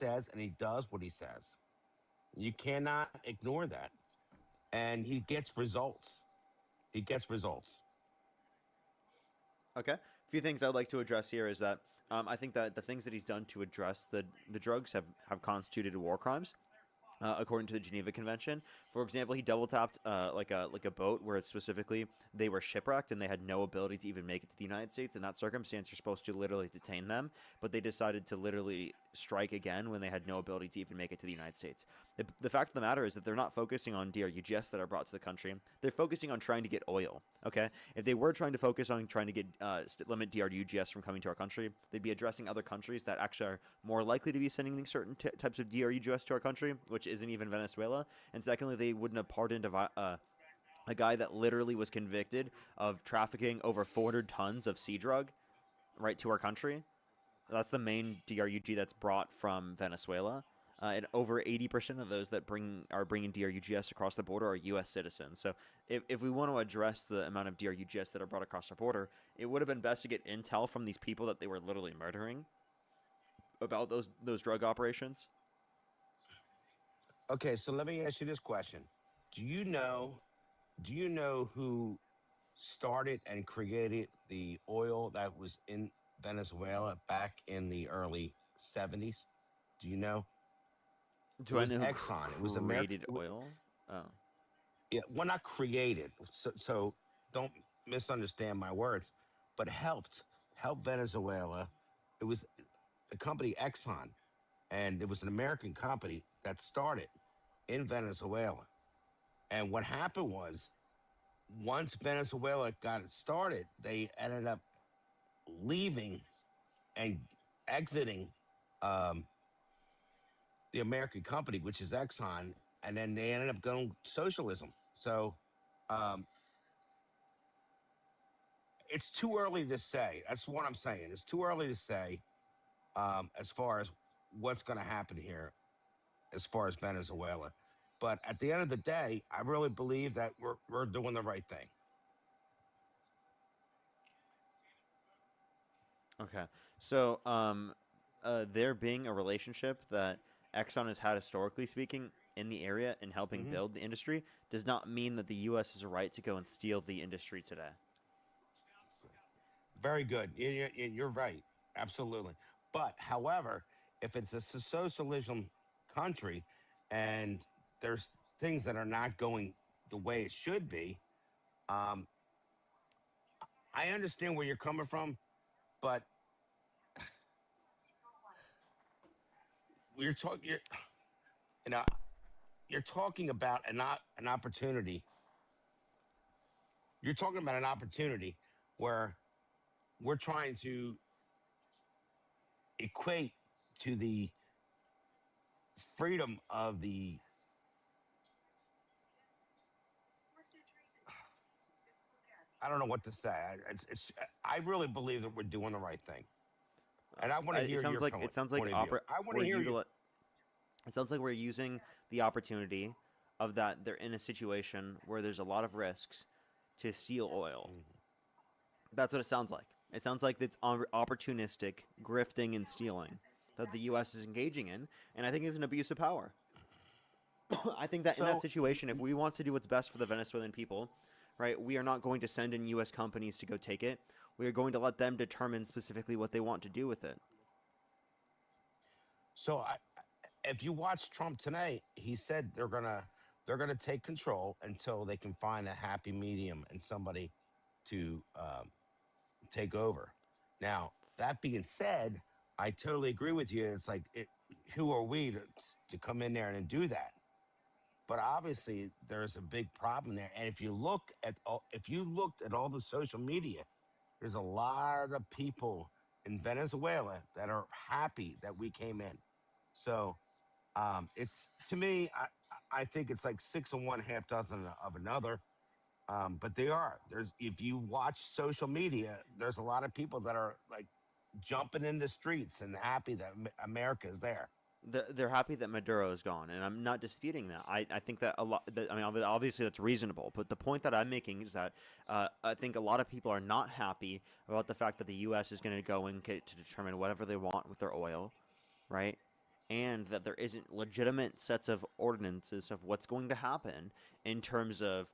says and he does what he says. You cannot ignore that. And he gets results. He gets results. Okay. A few things I'd like to address here is that I think that the things that he's done to address the drugs have constituted war crimes. According to the Geneva Convention. For example, he double tapped like a boat where specifically they were shipwrecked and they had no ability to even make it to the United States. In that circumstance, you're supposed to literally detain them, but they decided to literally strike again when they had no ability to even make it to the United States. The fact of the matter is that they're not focusing on DRUGS that are brought to the country. They're focusing on trying to get oil. Okay, if they were trying to focus on trying to get limit DRUGS from coming to our country, they'd be addressing other countries that actually are more likely to be sending certain types of DRUGS to our country, which isn't even Venezuela. And secondly, they wouldn't have pardoned a guy that literally was convicted of trafficking over 400 tons of sea drug right to our country. That's the main DRUG that's brought from Venezuela. And over 80% of those that are bringing DRUGS across the border are U.S. citizens. So if we want to address the amount of DRUGS that are brought across our border, it would have been best to get intel from these people that they were literally murdering about those drug operations. Okay, so let me ask you this question. Do you know do you know who started and created the oil that was in Venezuela back in the early 70s? Do you know? It Do I was know who Exxon. It was American. created oil? Oh, Yeah, well, not created. So don't misunderstand my words, but helped Venezuela. It was the company Exxon, and it was an American company that started in Venezuela. And what happened was, once Venezuela got it started, they ended up leaving and exiting um, the American company, which is Exxon, and then they ended up going socialism. So um, it's too early to say. That's what I'm saying. It's too early to say as far as what's going to happen here, as far as Venezuela. But at the end of the day, I really believe that we're doing the right thing. okay. So, there being a relationship that Exxon has had historically speaking in the area and helping Hmm. build the industry does not mean that the U.S. has a right to go and steal the industry today. Very good. You're right. Absolutely. But however, if it's a socialism country and there's things that are not going the way it should be, um, I understand where you're coming from, but you're talking, you know, you're talking about an opportunity. You're talking about an opportunity where we're trying to equate to the freedom of the. I don't know what to say. I really believe that we're doing the right thing, and I want to It hear sounds your like it sounds like point of view. I want to we're hear you. it sounds like we're using the opportunity of that they're in a situation where there's a lot of risks to steal oil. Mhm. That's what it sounds like. It sounds like it's opportunistic grifting and stealing that the U.S. is engaging in, and I think it's an abuse of power. I think that in that So, situation, if we want to do what's best for the Venezuelan people, right, we are not going to send in U.S. companies to go take it. We are going to let them determine specifically what they want to do with it. if you watch Trump today, he said they're gonna take control until they can find a happy medium and somebody to take over. Now, that being said, I totally agree with you. It's like, who are we to come in there and do that? But obviously, there's a big problem there. And if you looked at all the social media, there's a lot of people in Venezuela that are happy that we came in. So it's to me, I think it's like six of one, half dozen of another. But they are. There's if you watch social media, there's a lot of people that are like jumping in the streets and happy that America is there. They're happy that Maduro is gone, and I'm not disputing that. I think that a lot. I mean, obviously that's reasonable, but the point that I'm making is that I think a lot of people are not happy about the fact that the U.S. is going to go and get to determine whatever they want with their oil, right? and that there isn't legitimate sets of ordinances of what's going to happen in terms of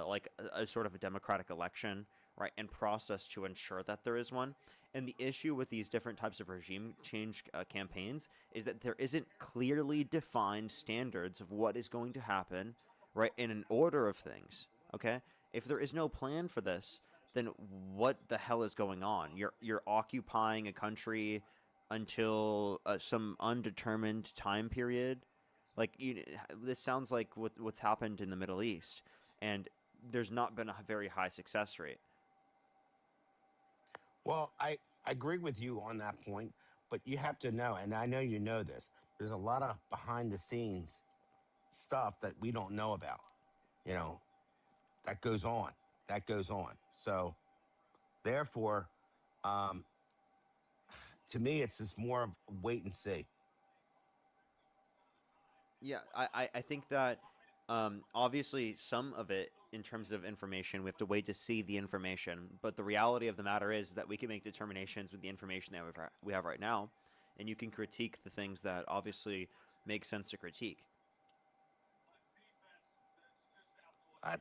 like a sort of a democratic election, right, and process to ensure that there is one. And the issue with these different types of regime change campaigns is that there isn't clearly defined standards of what is going to happen, right, in an order of things. Okay, if there is no plan for this, then what the hell is going on? You're occupying a country until some undetermined time period. Like this sounds like what's happened in the Middle East, and there's not been a very high success rate. Well, I agree with you on that point, but you have to know, and I know you know this, there's a lot of behind the scenes stuff that we don't know about, you know, that goes on. That goes on. So therefore, um, to me, it's just more of wait and see. Yeah, I think that obviously some of it in terms of information we have to wait to see the information, but the reality of the matter is that we can make determinations with the information that we have right now, and you can critique the things that obviously make sense to critique.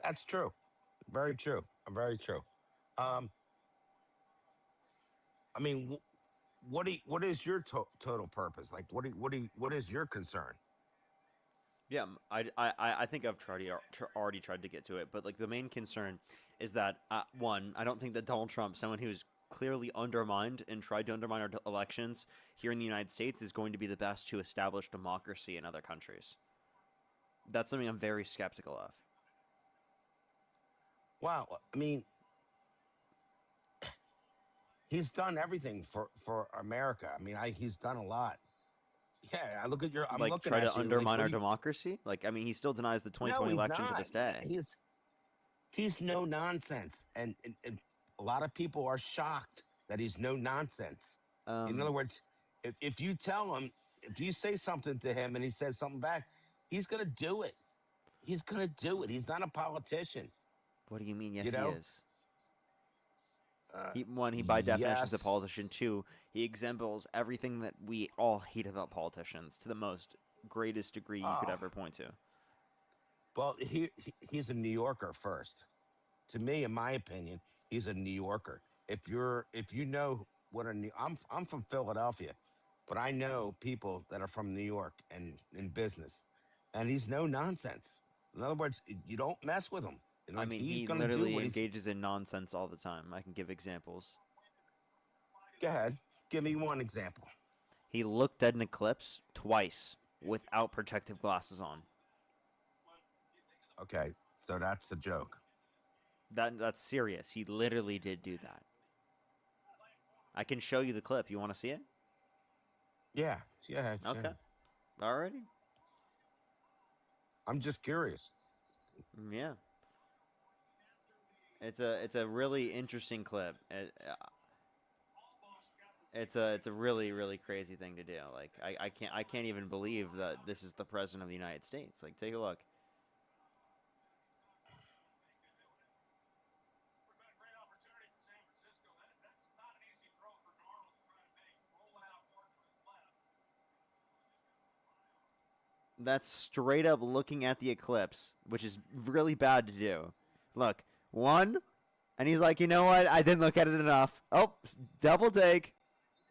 That's true. Very true. Very true. Um, I mean, what is your total purpose? Like, what is your concern? Yeah, I think I've already tried to get to it, but like the main concern is that one, I don't think that Donald Trump, someone who's clearly undermined and tried to undermine our elections here in the United States, is going to be the best to establish democracy in other countries. That's something I'm very skeptical of. Wow. I mean, he's done everything for America. I mean, he's done a lot. Yeah, I look at your. I'm Like looking try to at you. Like, undermine what our do you? democracy. Like I mean, he still denies the No, 2020 he's election to not. this day. He's no nonsense, and a lot of people are shocked that he's no nonsense. In other Um, words, if you tell him, if you say something to him and he says something back, he's gonna do it. He's gonna do it. He's not a politician, what do you mean? you Yes, he know. is. Uh, He by definition is a politician. yes. Two, he exemplifies everything that we all hate about politicians to the most greatest degree you could Oh, ever point to. well, he's a New Yorker first. To me, in my opinion, he's a New Yorker. If you know what I'm from Philadelphia, but I know people that are from New York and in business, and he's no nonsense. In other words, you don't mess with him. I Like mean, he's he gonna do literally what he's. engages in nonsense all the time. I can give examples. Go ahead, give me one example. He looked at an eclipse twice without protective glasses on. Okay, so that's the joke. That's serious. He literally did do that. I can show you the clip. You want to see it? Yeah, yeah, yeah. Okay. Alrighty. I'm just curious. Yeah. It's a really interesting clip. It's a really crazy thing to do. Like I can't even believe that this is the president of the United States. Like take a look. That's straight up looking at the eclipse, which is really bad to do. Look, one, and he's like, you know what? I didn't look at it enough. Oh, double take.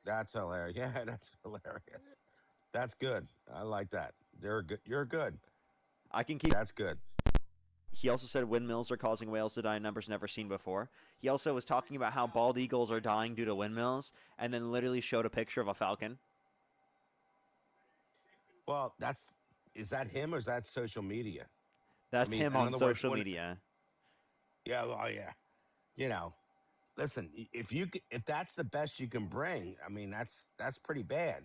That's hilarious. Yeah, that's hilarious. That's good. I like that. They're good. You're good. I can keep. That's good. He also said windmills are causing whales to die in numbers never seen before. He also was talking about how bald eagles are dying due to windmills, and then literally showed a picture of a falcon. Well, that's is that him or is that social media? I That's mean, him in on other words, social what? media. Yeah, well, yeah. You know, listen. If that's the best you can bring, I mean, that's pretty bad.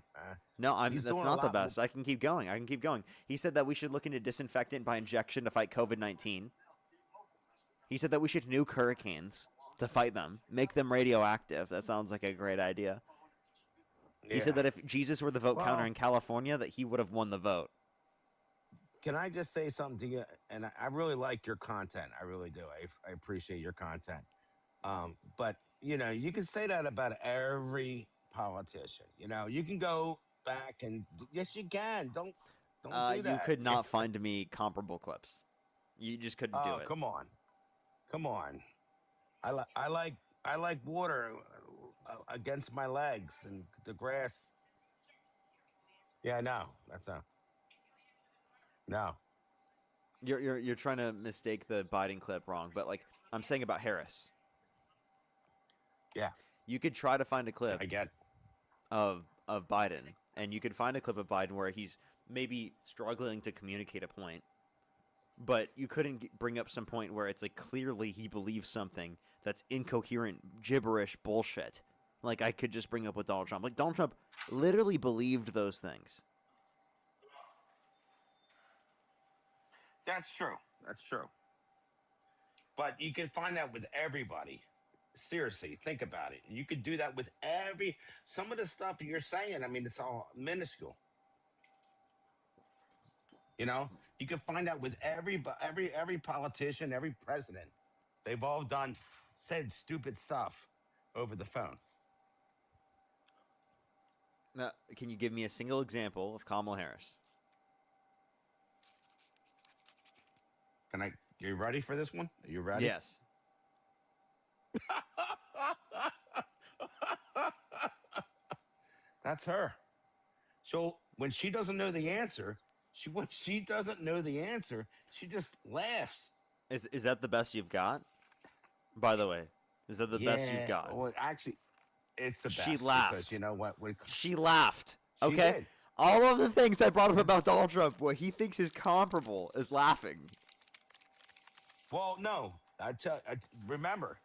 No, He's that's doing a not the lot more. best. I can keep going. I can keep going. He said that we should look into disinfectant by injection to fight COVID-19. He said that we should nuke hurricanes to fight them, make them radioactive. That sounds like a great idea. He said Yeah. that if Jesus were the vote counter Well, in California, that he would have won the vote. can I just say something to you? And I really like your content. I really do. I appreciate your content. But you know, you can say that about every politician. You know, you can go. back and yes, you can. Don't do You that. could not find me comparable clips. You just couldn't do Oh, it. come on, come on. I like water against my legs and the grass. Yeah, no, that's a no. You're trying to mistake the Biden clip wrong, but like I'm saying about Harris, Yeah, you could try to find a clip I get. of Biden, and you could find a clip of Biden where he's maybe struggling to communicate a point, but you couldn't bring up some point where it's like clearly he believes something that's incoherent, gibberish bullshit. Like I could just bring up with Donald Trump. Like Donald Trump literally believed those things. That's true. That's true. But you can find that with everybody. Seriously, think about it. You could do that with every some of the stuff you're saying. I mean, it's all minuscule. You know, you can find out with every politician, every president. They've all said stupid stuff over the phone. Now, can you give me a single example of Kamala Harris? Can I? You ready for this one? Are you ready? Yes. That's her. So when she doesn't know the answer, when she doesn't know the answer, she just laughs. Is that the best you've got? By the way, is that the best you've got? Well, actually, it's the best. She because laughed. you know what? She laughed. She Okay. did. All of the things I brought up about Donald Trump, what he thinks is comparable, is laughing. Well, no, remember,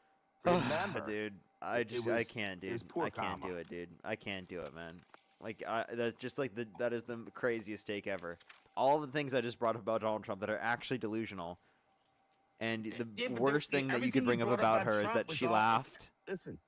Dude. I can't, dude. I can't do it, dude. I can't do it, man. Like, that's just like that is the craziest take ever. All the things I just brought up about Donald Trump that are actually delusional, and the worst thing that you could bring up about her is that she laughed. Listen,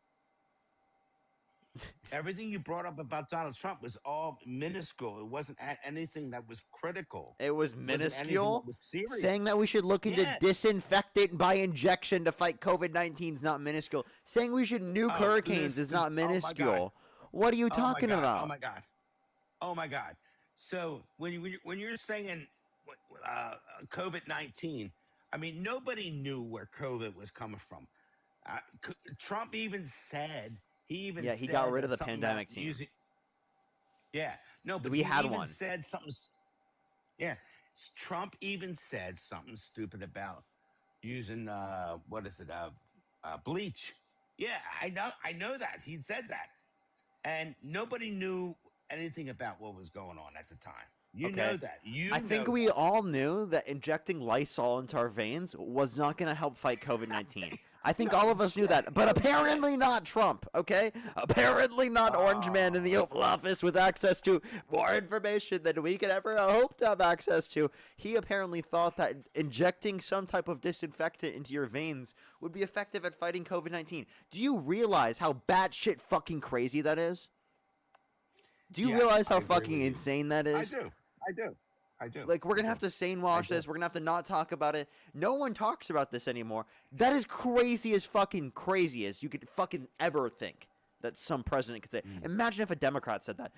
everything you brought up about Donald Trump was all minuscule. It wasn't anything that was critical. It was minuscule. Was serious. Saying that we should look into Yeah. disinfectant by injection to fight COVID-19 is not minuscule. Saying we should nuke hurricanes is not minuscule. What are you talking about? Oh my god! Oh my god! So when you're saying COVID-19, I mean nobody knew where COVID was coming from. Trump even said he he got rid of the something pandemic about team. Yeah, no, but We he had even one. said something. Yeah, Trump even said something stupid about using what is it? Bleach. Yeah, I know that he said that, and nobody knew anything about what was going on at the time. You Okay. know that. I think we all knew that injecting Lysol into our veins was not going to help fight COVID-19. I think all of us knew that, but apparently not Trump, okay? Apparently not Orange Man in the Oval Office with access to more information than we could ever hope to have access to. He apparently thought that injecting some type of disinfectant into your veins would be effective at fighting COVID-19. Do you realize how batshit fucking crazy that is? Do you Yes, realize I how agree fucking with you. insane that is? I do. Like, we're I going to do. have to sane wash do. this. We're going to have to not talk about it. No one talks about this anymore. That is crazy as fucking crazy as you could fucking ever think that some president could say. Imagine if a Democrat said that.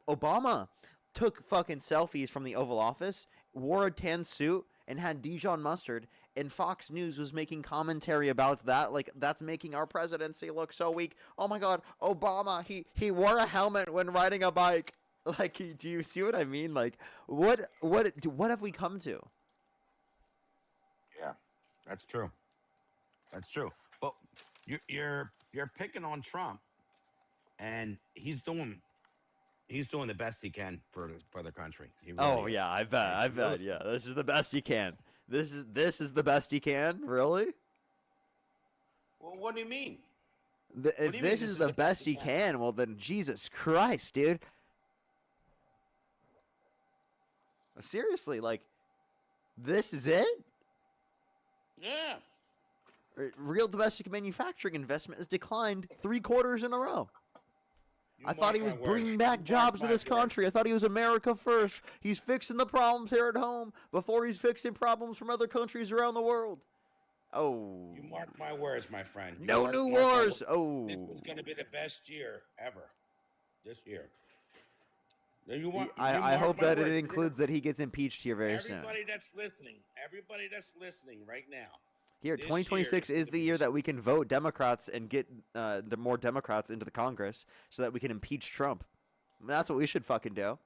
Obama took fucking selfies from the Oval Office, wore a tan suit, and had Dijon mustard, and Fox News was making commentary about that. Like, that's making our presidency look so weak. Oh my God, Obama, he wore a helmet when riding a bike. Like, do you see what I mean? Like, what have we come to? Yeah, that's true. That's true. But you're picking on Trump, and he's doing the best he can for the country. He really Oh is. yeah, I bet. Really- Yeah, this is the best you can. This is the best you can. Really? Well, what do you mean? If do you mean this is the best you can, well then Jesus Christ, dude. Seriously, like, this is it? Yeah. Real domestic manufacturing investment has declined 3 quarters in a row. I thought he was bringing back jobs to this country. I thought he was America first. He's fixing the problems here at home before he's fixing problems from other countries around the world. Oh. You mark my words, my friend. You No mark new my wars. words. Oh. This was going to be the best year ever. This year. You want? I mark hope my that it words. includes that he gets impeached here very soon. Everybody that's listening right now. Here, This 2026 year is is the gonna year be that we can vote Democrats and get the more Democrats into the Congress so that we can impeach Trump. That's what we should fucking do.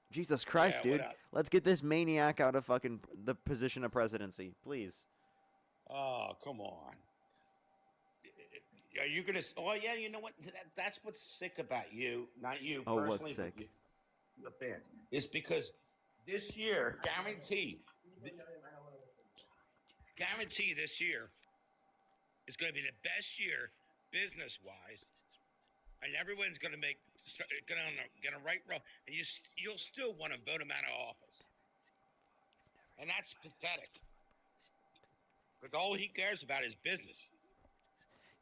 Jesus Christ, Yeah, dude. without- Let's get this maniac out of fucking the position of presidency, please. Oh, come on. Are you gonna? Oh, yeah. You know what? That's what's sick about you, not you Oh, what's personally. sick? But the fans. It's because this year, guarantee this year is going to be the best year business wise, and everyone's going to get a right road, and you'll still want to vote him out of office, and that's pathetic. Because all he cares about is business.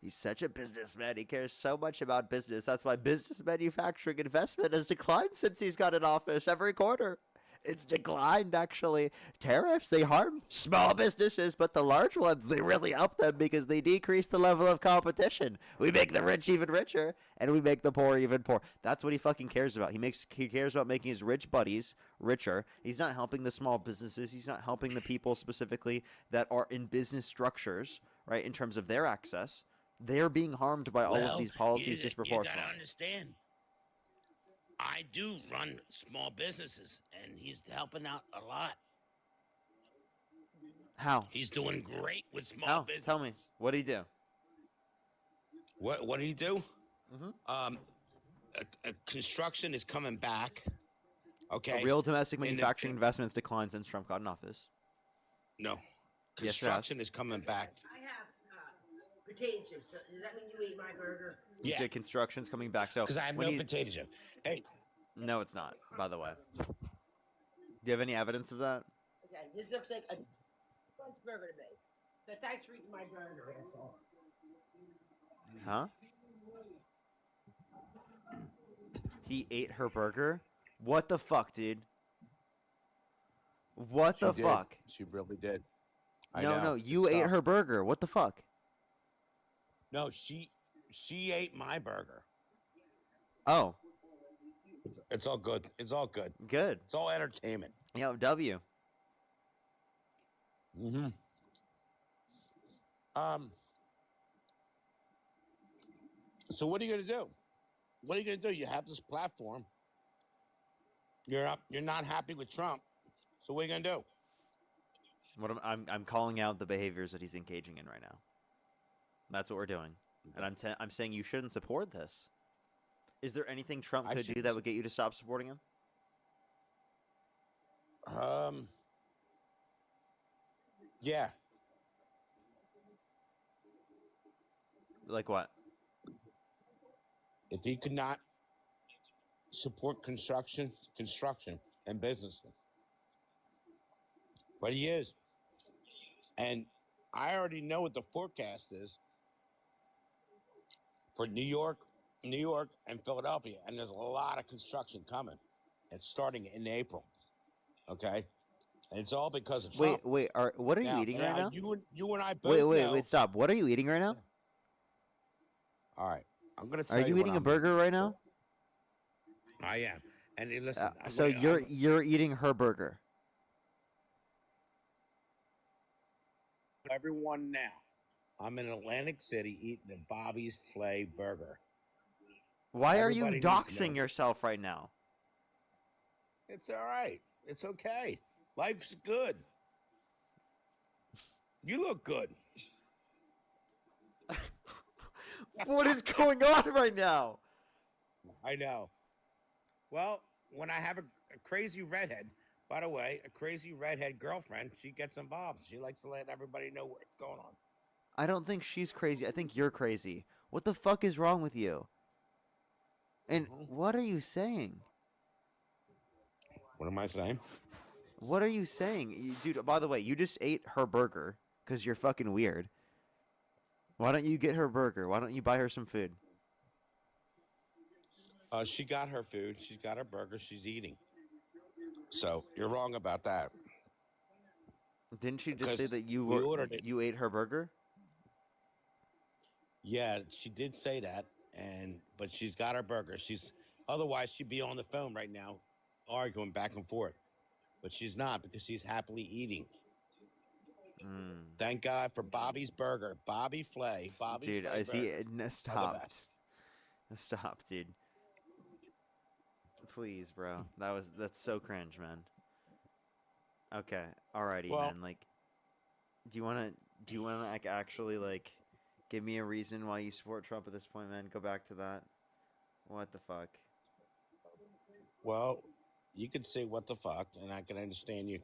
He's such a businessman. He cares so much about business. That's why business manufacturing investment has declined since he's got in office every quarter. It's declined, actually. Tariffs, they harm small businesses, but the large ones, they really help them because they decrease the level of competition. We make the rich even richer, and we make the poor even poor. That's what he fucking cares about. He cares about making his rich buddies richer. He's not helping the small businesses. He's not helping the people specifically that are in business structures, right, in terms of their access. They're being harmed by all of these policies disproportionately. You gotta understand. I do run small businesses, and he's helping out a lot. How? He's doing great with small How? businesses. Tell me. What did he do? What did he do? Mhm. Construction is coming back. Okay. Real domestic In the- manufacturing investments declined since Trump got in office. No. Yes, it has. Construction is coming back. I have potato chips. So does that mean you ate my burger? You Yeah. said construction's coming back. So Because I have when no he- potato chip. Hey, No, it's not. By the way, do you have any evidence of that? Okay, this looks like a fun burger to me. So thanks for eating my burger, asshole. Huh? He ate her burger? What the fuck, dude? What the did. fuck? She really did. I No, know. no, It's you ate tough. her burger. What the fuck? No, she ate my burger. Oh, It's all good. It's all good. good. It's all entertainment. Yeah, W. Mm-hmm. So what are you gonna do? What are you gonna do? You have this platform. You're not happy with Trump. So what are you gonna do? I'm calling out the behaviors that he's engaging in right now. That's what we're doing, and I'm saying you shouldn't support this. Is there anything Trump I could do shouldn't that would get you to stop supporting him? Yeah. Like what? If he could not support construction and business, but he is, and I already know what the forecast is for New York, and Philadelphia, and there's a lot of construction coming. It's starting in April, okay, and it's all because of Trump. Wait. What are you eating right now? You and I both know. Wait. Stop. What are you eating right now? All right, I'm gonna tell Are you. you what eating a I'm burger right now? I am, and listen. So you're eating her burger. Everyone now. I'm in Atlantic City eating the Bobby's Flay burger. Why are you Everybody needs to doxing know. yourself right now? It's all right. It's okay. Life's good. You look good. What is going on right now? I know. Well, when I have a crazy redhead, by the way, a crazy redhead girlfriend, she gets involved. She likes to let everybody know what's going on. I don't think she's crazy. I think you're crazy. What the fuck is wrong with you? And what are you saying? What am I saying? What are you saying? Dude, by the way, you just ate her burger because you're fucking weird. Why don't you get her burger? Why don't you buy her some food? She got her food. She's got her burger. She's eating. So you're wrong about that. Didn't she just say Because that you we ordered it. you ate her burger? Yeah, she did say that, but she's got her burger. Otherwise she'd be on the phone right now arguing back and forth, but she's not because she's happily eating. Mm. Thank God for Bobby's Burger, Bobby Flay, Bobby Dude, Flay I see Burger. it. Are the Stop. best. Stop, dude. Please, bro. That's so cringe, man. Okay, alrighty, Well- man. Like, do you wanna like actually like give me a reason why you support Trump at this point, man? Go back to that. What the fuck? Well, you could say what the fuck, and I can understand you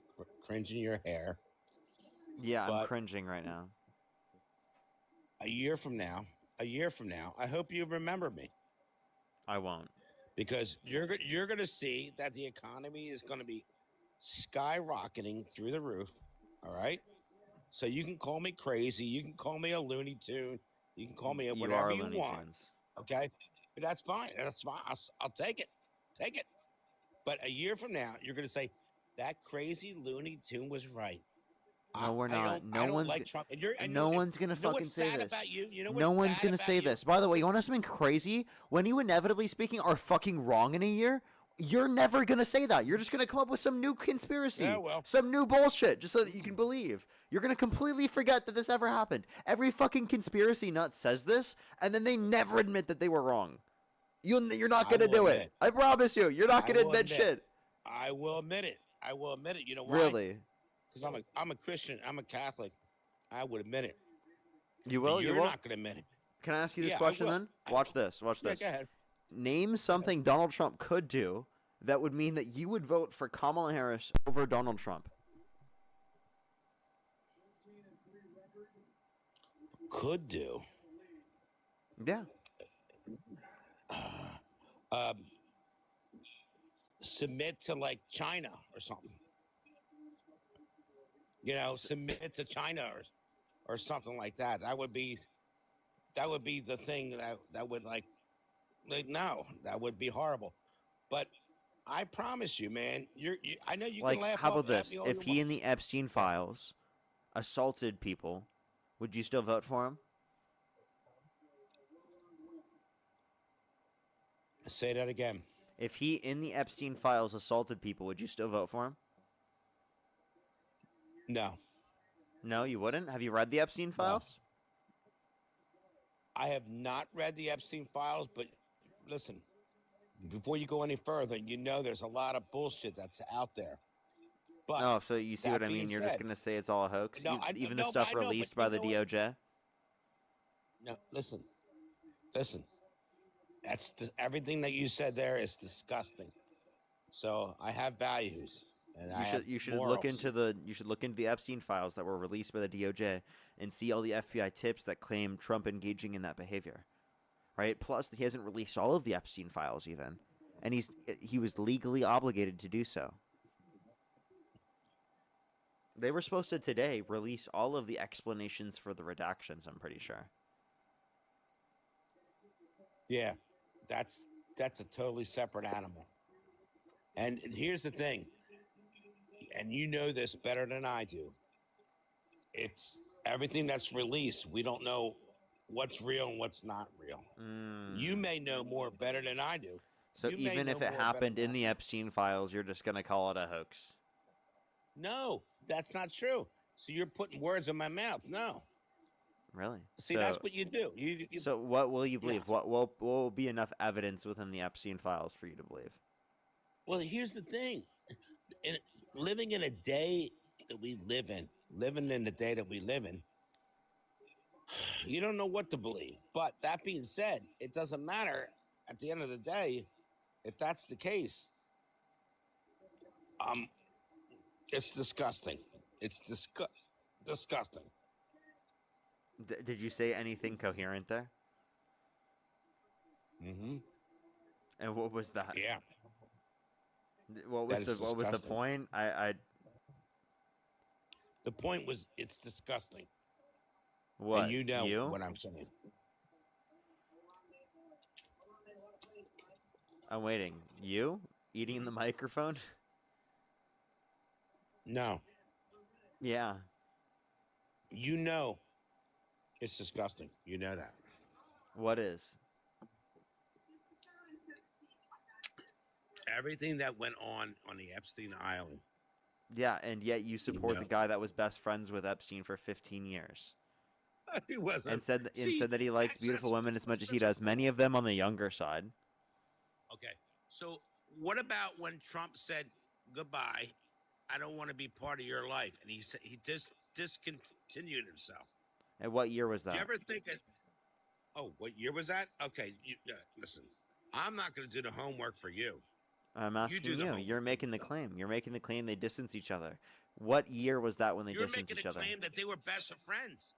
cringing your hair. Yeah, I'm But- cringing right now. A year from now, I hope you remember me I won't. because you're going to see that the economy is going to be skyrocketing through the roof. All right. So you can call me crazy. You can call me a Looney Tune. You can call me You whatever are you Looney want. Tunes. Okay. But that's fine. That's fine. I'll take it. Take it. But a year from now, you're going to say that crazy Looney Tune was right. No, we're I not. don't- No I don't one's like g- Trump. And No one's gonna you know fucking what's say sad this. about you? You know No what's one's sad gonna about say you? this. By the way, you want to know something crazy? When you inevitably speaking are fucking wrong in a year, you're never gonna say that. You're just gonna come up with some new conspiracy, Yeah, well. some new bullshit, just so that you can believe. You're gonna completely forget that this ever happened. Every fucking conspiracy nut says this, and then they never admit that they were wrong. You're not I gonna will do admit. it. I promise you. You're not I gonna will admit admit. shit. I will admit it. I will admit it. You know why? Really? Because I'm a Christian. I'm a Catholic. I would admit it. You But will? You you're will? not going to admit it. Can I ask you this Yeah, I question will. then? I Watch will. this. Watch Yeah, this. go ahead. Name something Donald Trump could do that would mean that you would vote for Kamala Harris over Donald Trump. Could do. Yeah. Um, submit to like China or something. You know, submit to China or something like that. That would be the thing that would like no, that would be horrible. But I promise you, man, I know you Like, can laugh how about at this? me all If you he want. in the Epstein files assaulted people, would you still vote for him? Say that again. If he in the Epstein files assaulted people, would you still vote for him? No. No, you wouldn't? Have you read the Epstein files? I have not read the Epstein files, but listen, before you go any further, you know there's a lot of bullshit that's out there. But Oh, so you see that what I mean? being You're just said- going to say it's all a hoax? No, I- Even no, the but stuff I know, but released you by the know what? DOJ? no, listen. That's everything that you said there is disgusting. So I have values, and I have You should morals. look into the Epstein files that were released by the DOJ and see all the FBI tips that claim Trump engaging in that behavior. Right? Plus, he hasn't released all of the Epstein files even, and he was legally obligated to do so. They were supposed to today release all of the explanations for the redactions. I'm pretty sure. Yeah, that's a totally separate animal. And here's the thing, and you know this better than I do. It's everything that's released. We don't know what's real and what's not real. You Mm. may know more better than I do. So you may even if know it more better happened than in I the Epstein files, you're just gonna call it a hoax. No, that's not true. So you're putting words in my mouth. No. Really? See, so, that's what you do. You so what will you Yeah. believe? What will be enough evidence within the Epstein files for you to believe? Well, here's the thing. Living in a day that we live in, living in the day that we live in, you don't know what to believe. But that being said, it doesn't matter at the end of the day if that's the case. It's disgusting. It's disgusting. Did you say anything coherent there? Mm-hmm. And what was that? Yeah. What That was is the disgusting. point? The point was it's disgusting. What? And you know you? what I'm saying. I'm waiting. You eating the microphone? No. Yeah. You know it's disgusting. You know that. What is? everything that went on the Epstein Island. Yeah, and yet you support the know. guy that was best friends with Epstein for 15 years. He wasn't. And said See, that he likes that's- beautiful that's- women as much as he that's- does. Many of them on the younger side. Okay. So what about when Trump said goodbye? I don't want to be part of your life, and he said he discontinued himself. And what year was Do you that? ever think that? Oh, what year was that? Okay, listen. I'm not going to do the homework for you. I'm do asking the you. homework. You're making the claim. You're making the claim they distance each other. What year was that when they You're distanced making each a other? claim that they were best of friends.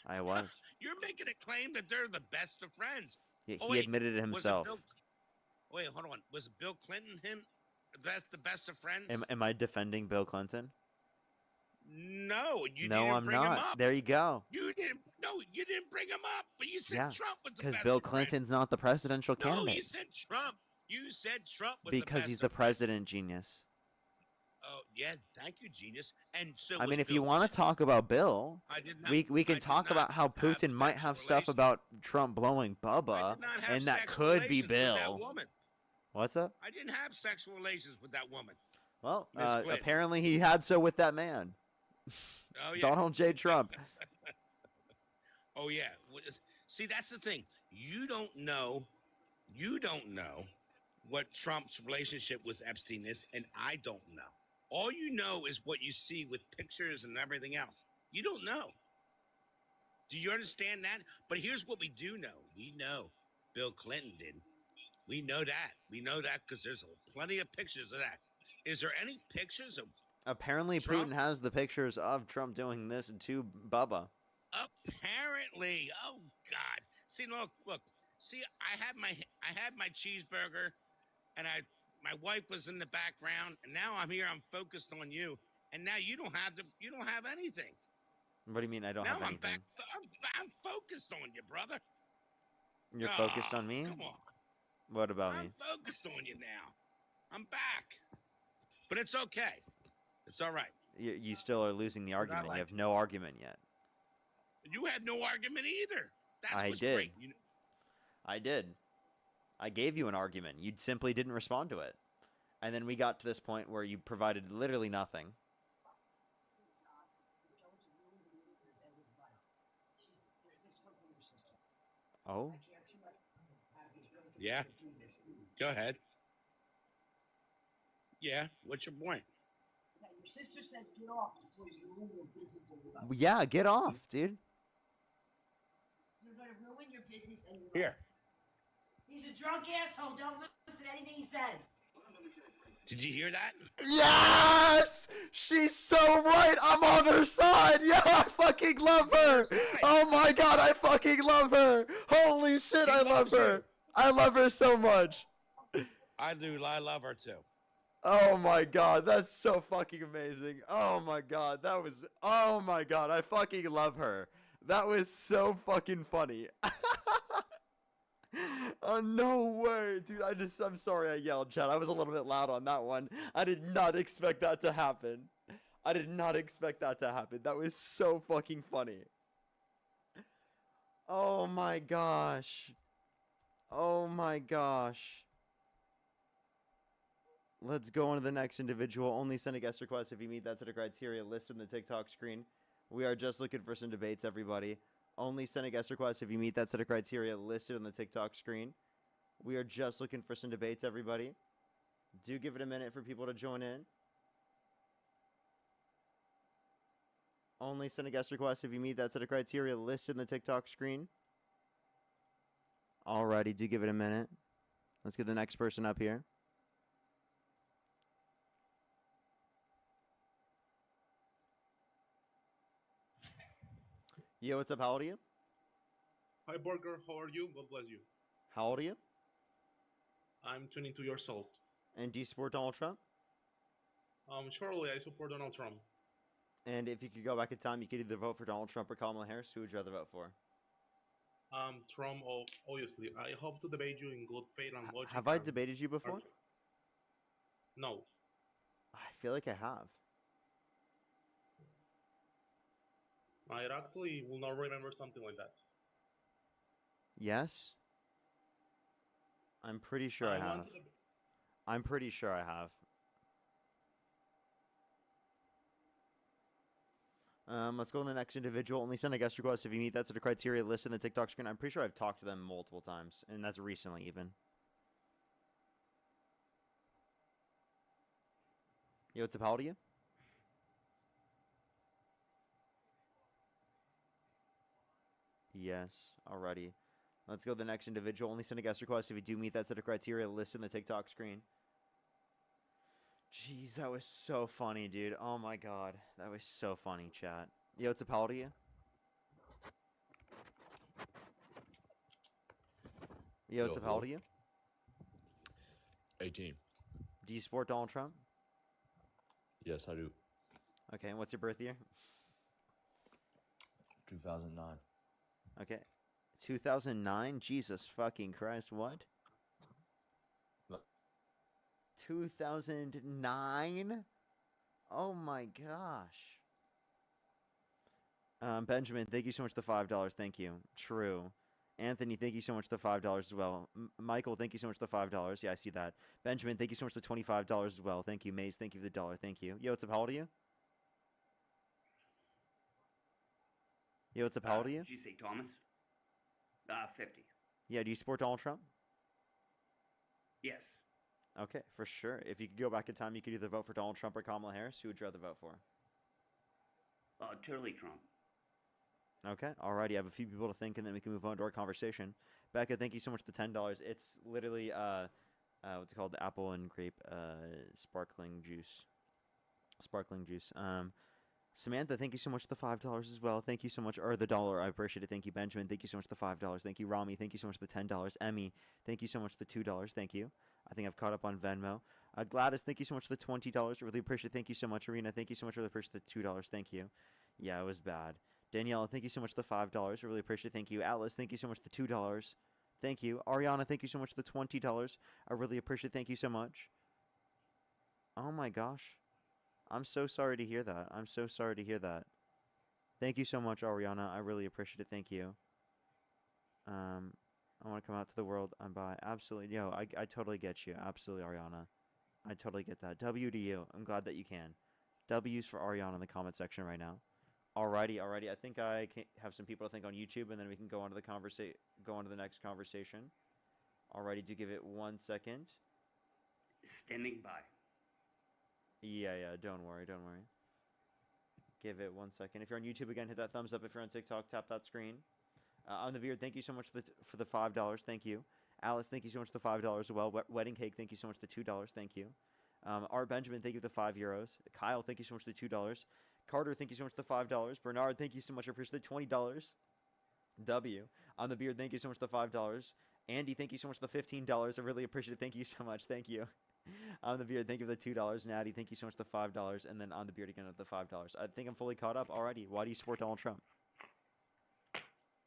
I was. You're making a claim that they're the best of friends. Yeah, Oh, he wait, admitted it Was it himself. wait, hold on. Was Bill Clinton that's the best of friends? Am I defending Bill Clinton? No, you No, didn't I'm bring him not. up. There you go. You didn't. No, you didn't bring him up. But you said Yeah, Trump was the Because best Bill of friends. Clinton's not the presidential No, candidate. you said Trump. You said Trump was Because the best he's the of friends. president, genius. Oh yeah, thank you, genius. And so I was mean, if Bill you want to Clinton. talk about Bill, I did not. we I can did talk not about how have Putin might have sexual stuff relations- about Trump blowing I Bubba, did not have and that sexual could be relations with that Bill. woman. What's up? I didn't have sexual relations with that woman. Well, Miss Clinton. apparently he had so with that man, Oh yeah. Donald J. Trump. Oh yeah. See, that's the thing. You don't know. You don't know what Trump's relationship with Epstein is, and I don't know. All you know is what you see with pictures and everything else. You don't know. Do you understand that? But here's what we do know. We know Bill Clinton did. We know that. We know that because there's plenty of pictures of that. Is there any pictures of Apparently, Trump? Putin has the pictures of Trump doing this to Bubba. Apparently, oh God! See, look. See, I had my cheeseburger, and my wife was in the background, and now I'm here. I'm focused on you, and now you don't have anything. What do you mean I don't Now have I'm anything? back. I'm focused on you, brother. You're focused Aw, on me? Come on, What about I'm me? focused on you now. I'm back, but it's okay. It's all right. You still are losing the argument. like You have no argument yet. You had no argument either. That's I what's did. great. I did. I gave you an argument. You simply didn't respond to it. And then we got to this point where you provided literally nothing. Oh? Yeah. Go ahead. Yeah. What's your point? Your sister said get off before you ruin your business. Yeah, get off, dude. You're gonna ruin your business and your Here. life. He's a drunk asshole. Don't listen to anything he says. Did you hear that? Yes! She's so right! I'm on her side! Yeah, I fucking love her! Oh my god, I fucking love her! Holy shit, She I love loves her! you. I love her so much! I do. I love her too. Oh my god, that's so fucking amazing. Oh my god, oh my god, I fucking love her. That was so fucking funny. Oh, no way, dude. I'm sorry I yelled, Chad. I was a little bit loud on that one. I did not expect that to happen. I did not expect that to happen. That was so fucking funny. Oh my gosh. Oh my gosh. Let's go on to the next individual. Only send a guest request if you meet that set of criteria listed on the TikTok screen. We are just looking for some debates, everybody. Only send a guest request if you meet that set of criteria listed on the TikTok screen. We are just looking for some debates, everybody. Do give it a minute for people to join in. Only send a guest request if you meet that set of criteria listed in the TikTok screen. Alrighty, do give it a minute. Let's get the next person up here. Yo, what's up? How old are you? Hi, Burger. How are you? God bless you. How old are you? I'm 22 years old. And do you support Donald Trump? Surely I support Donald Trump. And if you could go back in time, you could either vote for Donald Trump or Kamala Harris. Who would you rather vote for? Trump, obviously. I hope to debate you in good faith and logic. Have I and- debated you before? No. I feel like I have. I actually will not remember something like that. Yes? I'm pretty sure I want have. to deb- I'm pretty sure I have. Let's go to the next individual. Only send a guest request if you meet that sort of criteria listed in the TikTok screen. I'm pretty sure I've talked to them multiple times, and that's recently even. Yo, what's up? How old are you? Yes, alrighty. Let's go to the next individual. Only send a guest request if you do meet that set of criteria listed in the TikTok screen. Jeez, that was so funny, dude. Oh my god. That was so funny, chat. Yo, what's up? How old are you? Yo, what's up? How old are you? 18. Do you support Donald Trump? Yes, I do. Okay, and what's your birth year? 2009. Okay. 2009? Jesus fucking Christ, what? What? 2009? Oh my gosh. Benjamin, thank you so much for the $5. Thank you. True. Anthony, thank you so much for the $5 as well. Michael, thank you so much for the $5. Yeah, I see that. Benjamin, thank you so much for the $25 as well. Thank you. Maze, thank you for the dollar. Thank you. Yo, what's up? How old are you? Yo, what's up? How old are you? Did you say Thomas? 50. Yeah, do you support Donald Trump? Yes. Okay, for sure. If you could go back in time, you could either vote for Donald Trump or Kamala Harris. Who would you rather vote for? Totally Trump. Okay, alrighty. I have a few people to think, and then we can move on to our conversation. Becca, thank you so much for the $10. It's literally what's it called? The apple and grape sparkling juice. Sparkling juice. Samantha, thank you so much for the $5 as well. Thank you so much, or the dollar. I appreciate it. Thank you, Benjamin. Thank you so much for the $5. Thank you, Rami. Thank you so much for the $10. Emmy, thank you so much for the $2. Thank you. I think I've caught up on Venmo. Gladys, thank you so much for the $20. Really appreciate it. Thank you so much, Arena. Thank you so much. Really appreciate the $2. Thank you. Yeah, it was bad. Danielle, thank you so much for the $5. I really appreciate it. Thank you. Atlas, thank you so much for the $2. Thank you. Ariana, thank you so much for the $20. I really appreciate it. Thank you so much. Oh my gosh. I'm so sorry to hear that. I'm so sorry to hear that. Thank you so much, Ariana. I really appreciate it. Thank you. I want to come out to the world. I'm by. Absolutely. Yo, I totally get you. Absolutely, Ariana. I totally get that. W to you. I'm glad that you can. W's for Ariana in the comment section right now. Alrighty. I think I can have some people to think on YouTube, and then we can go on to the next conversation. Alrighty, do give it 1 second. Standing by. Yeah, don't worry. Give it 1 second. If you're on YouTube, again, hit that thumbs up. If you're on TikTok, tap that screen. On the beard, thank you so much for the $5. Thank you. Alice, thank you so much for the $5 as well. Wedding Cake, thank you so much for the $2. Thank you. Art Benjamin, thank you for the €5. Kyle, thank you so much for the $2. Carter, thank you so much for the $5. Bernard, thank you so much. I appreciate the $20. W. On the beard, thank you so much for the $5. Andy, thank you so much for the $15. I really appreciate it. Thank you so much. Thank you. On the beard, thank you for the $2. Natty, thank you so much for the $5. And then on the beard again with the $5. I think I'm fully caught up already. Why do you support Donald Trump?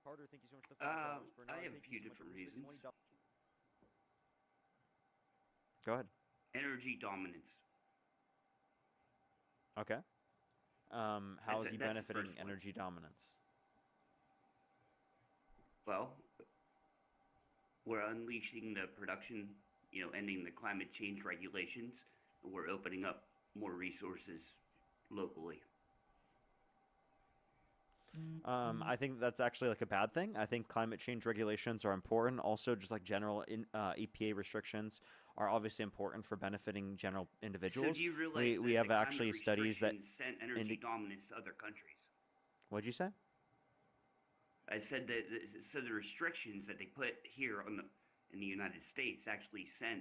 Carter, thank you so much for the $5. Bernard, I have a thank few you so much. different I appreciate the reasons. $20. Go ahead. Energy dominance. Okay. How is he That's the benefiting first one. energy dominance? Well, we're unleashing the production, ending the climate change regulations. We're opening up more resources locally. I think that's actually like a bad thing. I think climate change regulations are important. Also, just like general EPA restrictions are obviously important for benefiting general individuals. So do you realize we that have the actually climate studies that. restrictions sent energy dominance to other countries? What'd you say? I said that the restrictions that they put here in the United States actually sent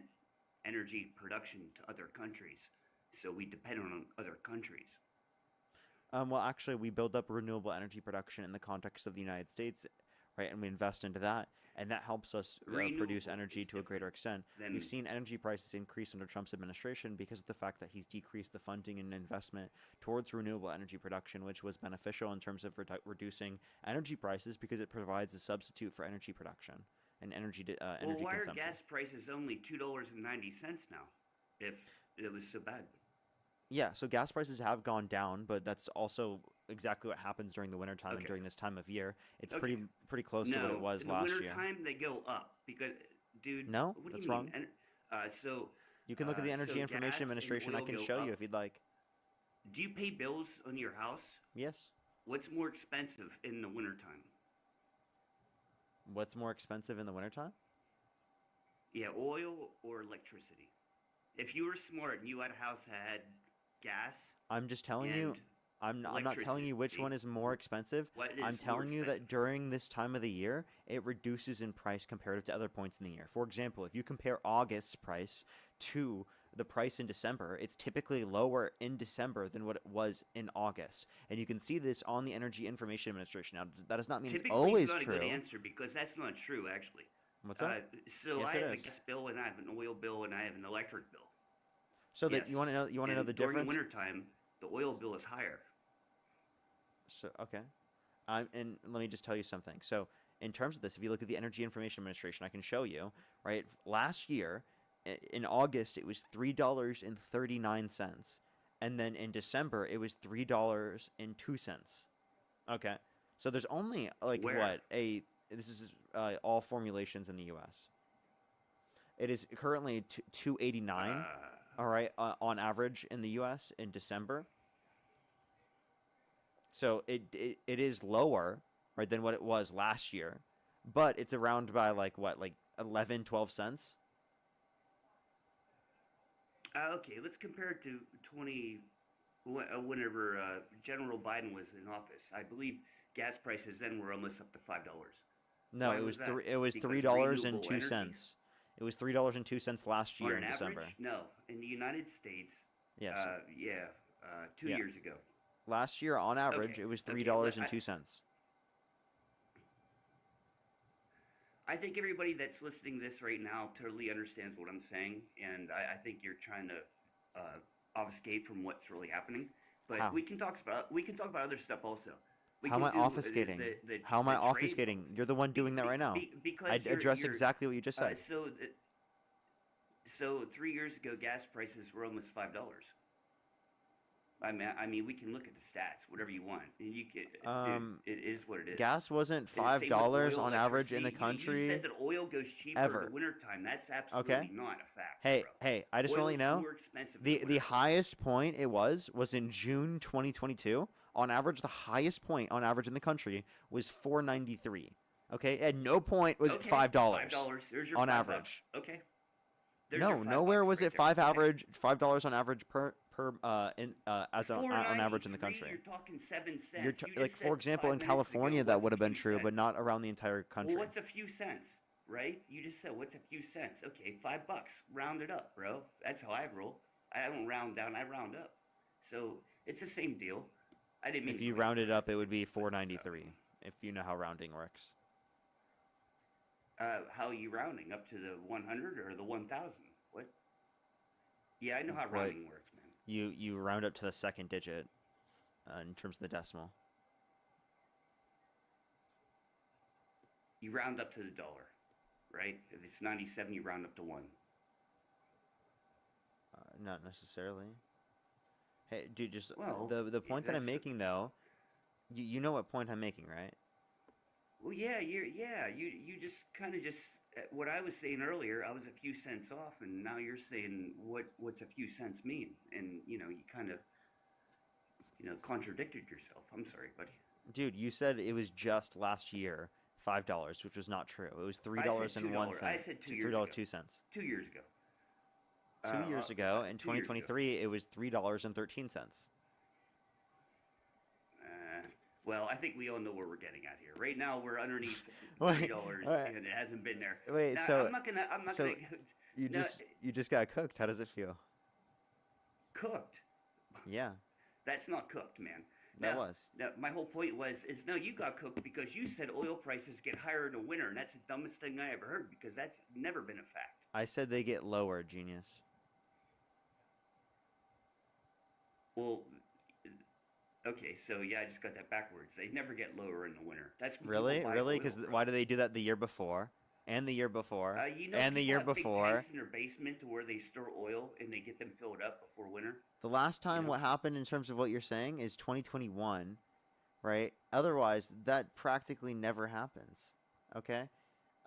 energy production to other countries. So we depend on other countries. Well, actually, we build up renewable energy production in the context of the United States, right? And we invest into that, and that helps us produce Renewable energy is to a greater extent. than- We've seen energy prices increase under Trump's administration because of the fact that he's decreased the funding and investment towards renewable energy production, which was beneficial in terms of reducing energy prices because it provides a substitute for energy production and energy Well, why are consumption. gas prices only $2.90 now? If it was so bad. Yeah, so gas prices have gone down, but that's also exactly what happens during the wintertime and Okay. during this time of year. It's Okay. pretty close to what it was in the last winter year. time they go up because, dude. No, what do that's you mean? wrong. And, so You can look at the Energy So Information gas and Administration. I oil can go show you up. if you'd like. Do you pay bills on your house? Yes. What's more expensive in the wintertime? What's more expensive in the wintertime? Yeah, oil or electricity? If you were smart and you had a house that had gas I'm just telling and you. I'm not telling you which one is more expensive. what is I'm more telling you that expensive? during this time of the year, it reduces in price comparative to other points in the year. For example, if you compare August's price to the price in December, it's typically lower in December than what it was in August. And you can see this on the Energy Information Administration. Now, that does not mean Typically, it's always it's not a true. good answer because that's not true, actually. What's that? So Yes, I it have a is. gas bill and I have an oil bill and I have an electric bill. So that Yes. you want to know And the during difference? the wintertime, the oil bill is higher. So okay, and let me just tell you something. So in terms of this, if you look at the Energy Information Administration, I can show you. Right, last year, in August, it was $3.39, and then in December, it was $3.02. Okay, so there's only like Where? this is all formulations in the U.S. It is currently $2.89. All right, on average in the U.S. in December. So it is lower, right, than what it was last year, but it's around by like 11, 12 cents. Okay, let's compare it to whenever General Biden was in office. I believe gas prices then were almost up to $5. No, Why it was was that? it was Because $3.02. renewable It was $3.02 last On year an in average? December. No, in the United States. Yes. 2 Yeah. years ago. Last year on average Okay, it was okay, $3.02. I think everybody that's listening to this right now totally understands what I'm saying, and I think you're trying to obfuscate from what's really happening. But How? we can talk about other stuff also. We How am I can do, obfuscating? the How am I trade obfuscating? You're the one doing that right now. because I you're- addressed you're- exactly what you just said. So 3 years ago, gas prices were almost $5. I mean, we can look at the stats, whatever you want, and you can. It is what it is. Gas wasn't And same with $5 oil, on average in the electricity. You said country. that oil goes cheaper ever. in the wintertime. That's absolutely not a fact. Hey, bro. hey, I just Oil want to is let you know more expensive in the wintertime. highest point it was in June 2022. On average, the highest point on average in the country was $4.93. Okay, at no point was it Okay, $5 There's your on $5. average. Okay. There's your No, $5 nowhere was right it there. Okay. $5 on average per as on average in the $4.93, country. You're talking 7 cents. You're You like just for said example 5 in minutes ago, California that what's would a have been few true, but cents? not around the entire country. Well, what's a few cents, right? You just said what's a few cents? Okay, $5. Round it up, bro. That's how I roll. I don't round down. I round up. So it's the same deal. I didn't mean. If to you call round it up, it cents, would be but, $4.93. If you know how rounding works. How are you rounding up to the 100 or the 1,000? What? Yeah, I know how What? rounding works, man. You round up to the second digit in terms of the decimal. You round up to the dollar, right? If it's 97, you round up to 1. Not necessarily. Hey, dude, just Well, the point that I'm that's- making though, you know what point I'm making, right? Well, yeah, you just kind of just what I was saying earlier. I was a few cents off, and now you're saying what's a few cents mean, and you kind of contradicted yourself. I'm sorry, buddy. Dude, you said it was just last year $5, which was not true. It was $3.01. I said 2 years ago. $3.02. 2 years ago. 2 years ago, in 2 years ago. 2023, it was $3.13. Well, I think we all know where we're getting at here. Right now, we're underneath Wait, $3, alright. and it hasn't been there. Wait, Now, so I'm not gonna. so you no, you just got cooked. How does it feel? cooked. Yeah, That's not cooked, man. that Now- was. Now, my whole point is no, you got cooked because you said oil prices get higher in the winter, and that's the dumbest thing I ever heard because that's never been a fact. I said they get lower, genius. Well, okay, so yeah, I just got that backwards. They never get lower in the winter. That's when Really? people buy Really? oil, Because bro. why do they do that the year before? And the year before? and the people year have big before? tanks in their basement to where they store oil and they get them filled up before winter. The last time know? what happened in terms of what you're saying is 2021, right? Otherwise, that practically never happens. Okay?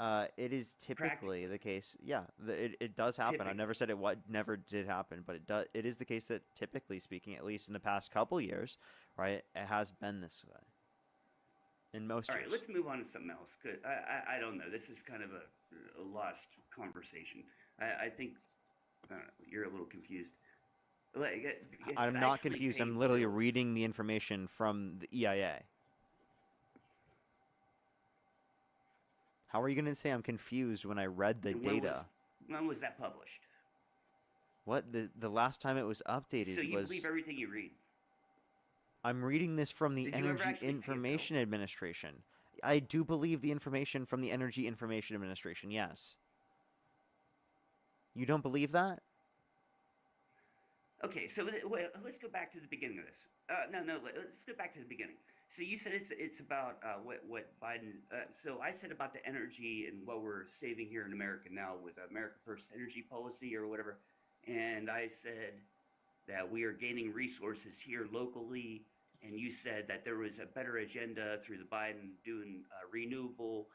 It is typically the case. Yeah, it does happen. I never said never did happen, but it is the case that typically speaking, at least in the past couple years, right, it has been this way. In most All years. right, let's move on to something else. Good. I don't know. This is kind of a lost conversation. I think you're a little confused. I'm not confused. I'm literally reading the information from the EIA. How are you going to say I'm confused when I read the data? When was that published? What? The last time it was updated So you was... believe everything you read? I'm reading this from the Did you ever Energy actually pay Information Administration. I do believe the information from the Energy Information Administration, yes. You don't believe that? Okay, so let's go back to the beginning of this. No, let's go back to the beginning. So you said it's about what Biden. So I said about the energy and what we're saving here in America now with America First energy policy or whatever, and I said that we are gaining resources here locally, and you said that there was a better agenda through the Biden doing renewable.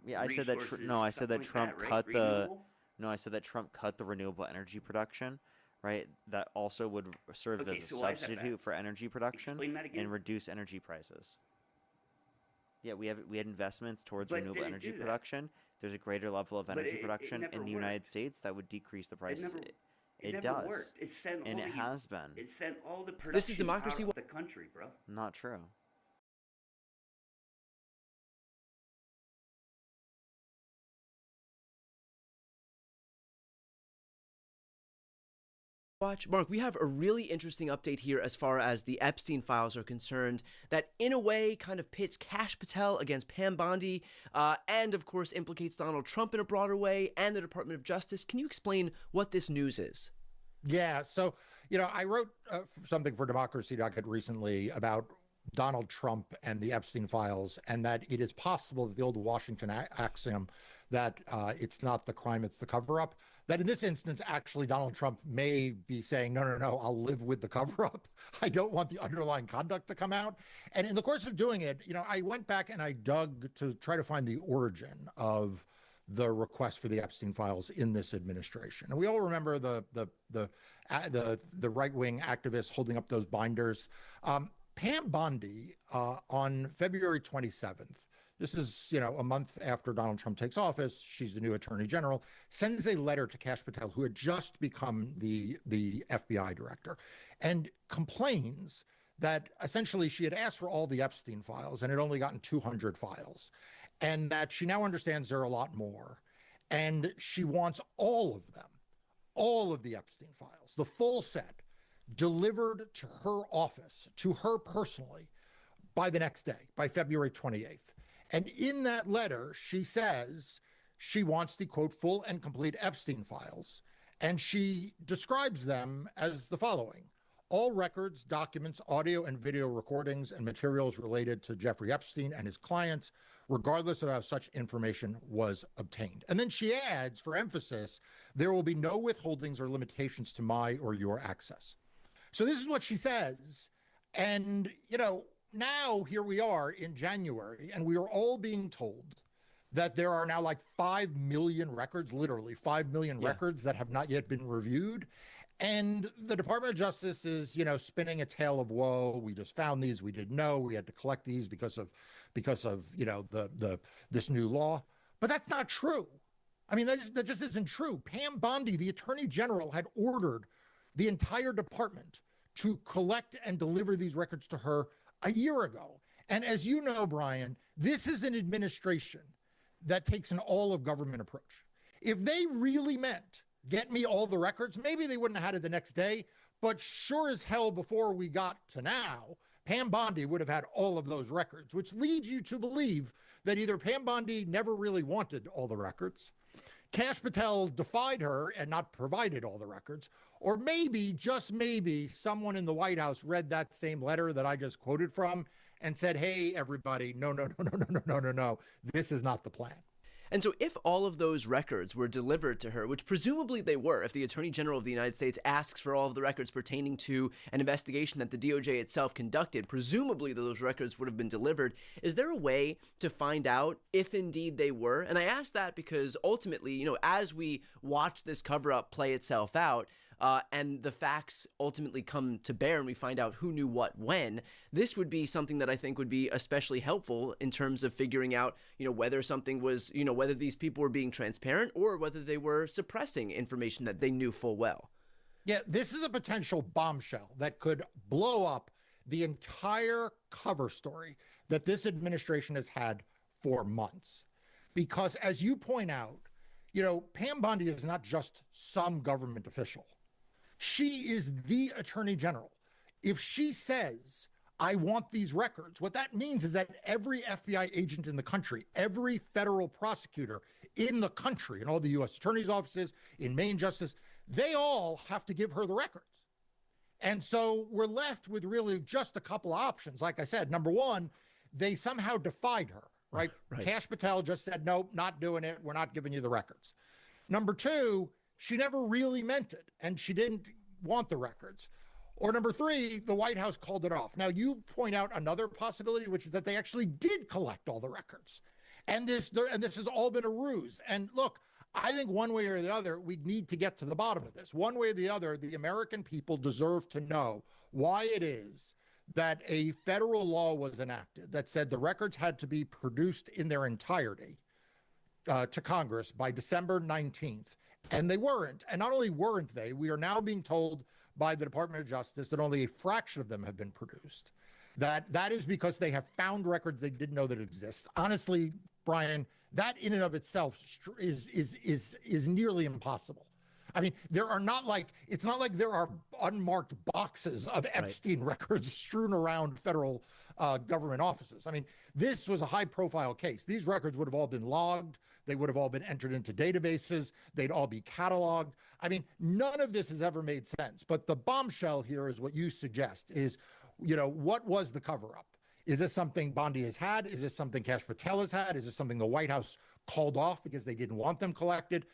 Yeah, I said that. I said that Trump cut the. No, I said that Trump cut the renewable energy production, right? That also would serve as a substitute for energy production and reduce energy prices. Yeah, we had investments towards renewable energy production. There's a greater level of energy production in the United States that would decrease the prices. It does. Worked. It sent and it has been. It sent all the production This is democracy. out of the country, bro. Not true. Mark, we have a really interesting update here as far as the Epstein files are concerned that in a way kind of pits Kash Patel against Pam Bondi and of course implicates Donald Trump in a broader way and the Department of Justice. Can you explain what this news is? Yeah, so, I wrote something for Democracy Docket recently about Donald Trump and the Epstein files, and that it is possible that the old Washington axiom that it's not the crime, it's the cover-up, that in this instance, actually, Donald Trump may be saying, no, I'll live with the cover-up. I don't want the underlying conduct to come out. And in the course of doing it, I went back and I dug to try to find the origin of the request for the Epstein files in this administration. And we all remember the right-wing activists holding up those binders. Pam Bondi, on February 27th, this is, a month after Donald Trump takes office, she's the new attorney general, sends a letter to Kash Patel, who had just become the FBI director, and complains that essentially she had asked for all the Epstein files and had only gotten 200 files, and that she now understands there are a lot more. And she wants all of them, all of the Epstein files, the full set, delivered to her office, to her personally, by the next day, by February 28th. And in that letter, she says she wants the, quote, full and complete Epstein files. And she describes them as the following: all records, documents, audio and video recordings, and materials related to Jeffrey Epstein and his clients, regardless of how such information was obtained. And then she adds, for emphasis, there will be no withholdings or limitations to my or your access. So this is what she says. And, now here we are in January, and we are all being told that there are now like 5 million records, literally 5 million records that have not yet been reviewed. And the Department of Justice is, spinning a tale of woe. We just found these. We didn't know. We had to collect these because of this new law. But that's not true. I mean, that just isn't true. Pam Bondi, the Attorney General, had ordered the entire department to collect and deliver these records to her a year ago. And as you know, Brian, this is an administration that takes an all-of-government approach. If they really meant get me all the records, maybe they wouldn't have had it the next day, but sure as hell before we got to now, Pam Bondi would have had all of those records, which leads you to believe that either Pam Bondi never really wanted all the records, Kash Patel defied her and not provided all the records, or maybe, just maybe, someone in the White House read that same letter that I just quoted from and said, hey, everybody, no, this is not the plan. And so if all of those records were delivered to her, which presumably they were, if the Attorney General of the United States asks for all of the records pertaining to an investigation that the DOJ itself conducted, presumably those records would have been delivered. Is there a way to find out if indeed they were? And I ask that because ultimately, you know, as we watch this cover-up play itself out, and the facts ultimately come to bear and we find out who knew what when, this would be something that I think would be especially helpful in terms of figuring out, you know, whether something was, you know, whether these people were being transparent or whether they were suppressing information that they knew full well. Yeah, this is a potential bombshell that could blow up the entire cover story that this administration has had for months. Because as you point out, you know, Pam Bondi is not just some government official. She is the Attorney General. If she says, I want these records, what that means is that every FBI agent in the country, every federal prosecutor in the country, in all the U.S. attorney's offices, in Maine Justice, they all have to give her the records. And so we're left with really just a couple of options. Like I said, number one, they somehow defied her, right? Kash Patel just said, nope, not doing it. We're not giving you the records. Number two, she never really meant it, and she didn't want the records. Or number three, the White House called it off. Now, you point out another possibility, which is that they actually did collect all the records. And this has all been a ruse. And look, I think one way or the other, we need to get to the bottom of this. One way or the other, the American people deserve to know why it is that a federal law was enacted that said the records had to be produced in their entirety to Congress by December 19th. And they weren't. And not only weren't they, we are now being told by the Department of Justice that only a fraction of them have been produced. That is because they have found records they didn't know that exist. Honestly, Brian, that in and of itself is nearly impossible. I mean, it's not like there are unmarked boxes of Epstein records strewn around federal government offices. I mean, this was a high-profile case. These records would have all been logged. They would have all been entered into databases. They'd all be cataloged. I mean, none of this has ever made sense. But the bombshell here is what you suggest is, you know, what was the cover-up? Is this something Bondi has had? Is this something Kash Patel has had? Is this something the White House called off because they didn't want them collected?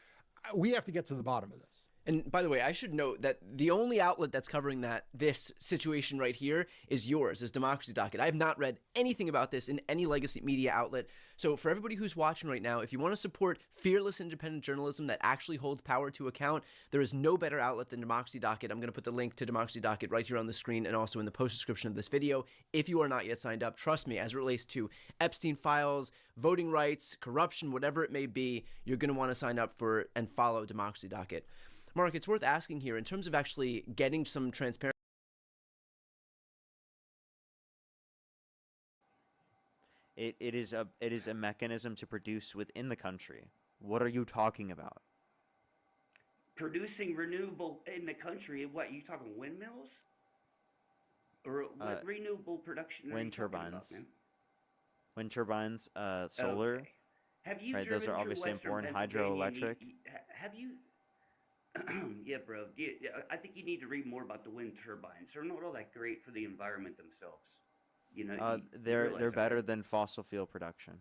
We have to get to the bottom of this. And by the way, I should note that the only outlet that's covering this situation right here is yours, is Democracy Docket. I have not read anything about this in any legacy media outlet. So for everybody who's watching right now, if you want to support fearless independent journalism that actually holds power to account, there is no better outlet than Democracy Docket. I'm going to put the link to Democracy Docket right here on the screen and also in the post description of this video. If you are not yet signed up, trust me, as it relates to Epstein files, voting rights, corruption, whatever it may be, you're going to want to sign up for and follow Democracy Docket. Mark, it's worth asking here in terms of actually getting some transparency. It is a mechanism to produce within the country. What are you talking about? Producing renewable in the country. What, you talking windmills? Or what renewable production? Wind turbines. Wind turbines, solar. Okay. Have you right, those are obviously important. Hydroelectric. Have you? Yeah, bro. Yeah, I think you need to read more about the wind turbines. They're not all that great for the environment themselves. You know, they're better than fossil fuel production.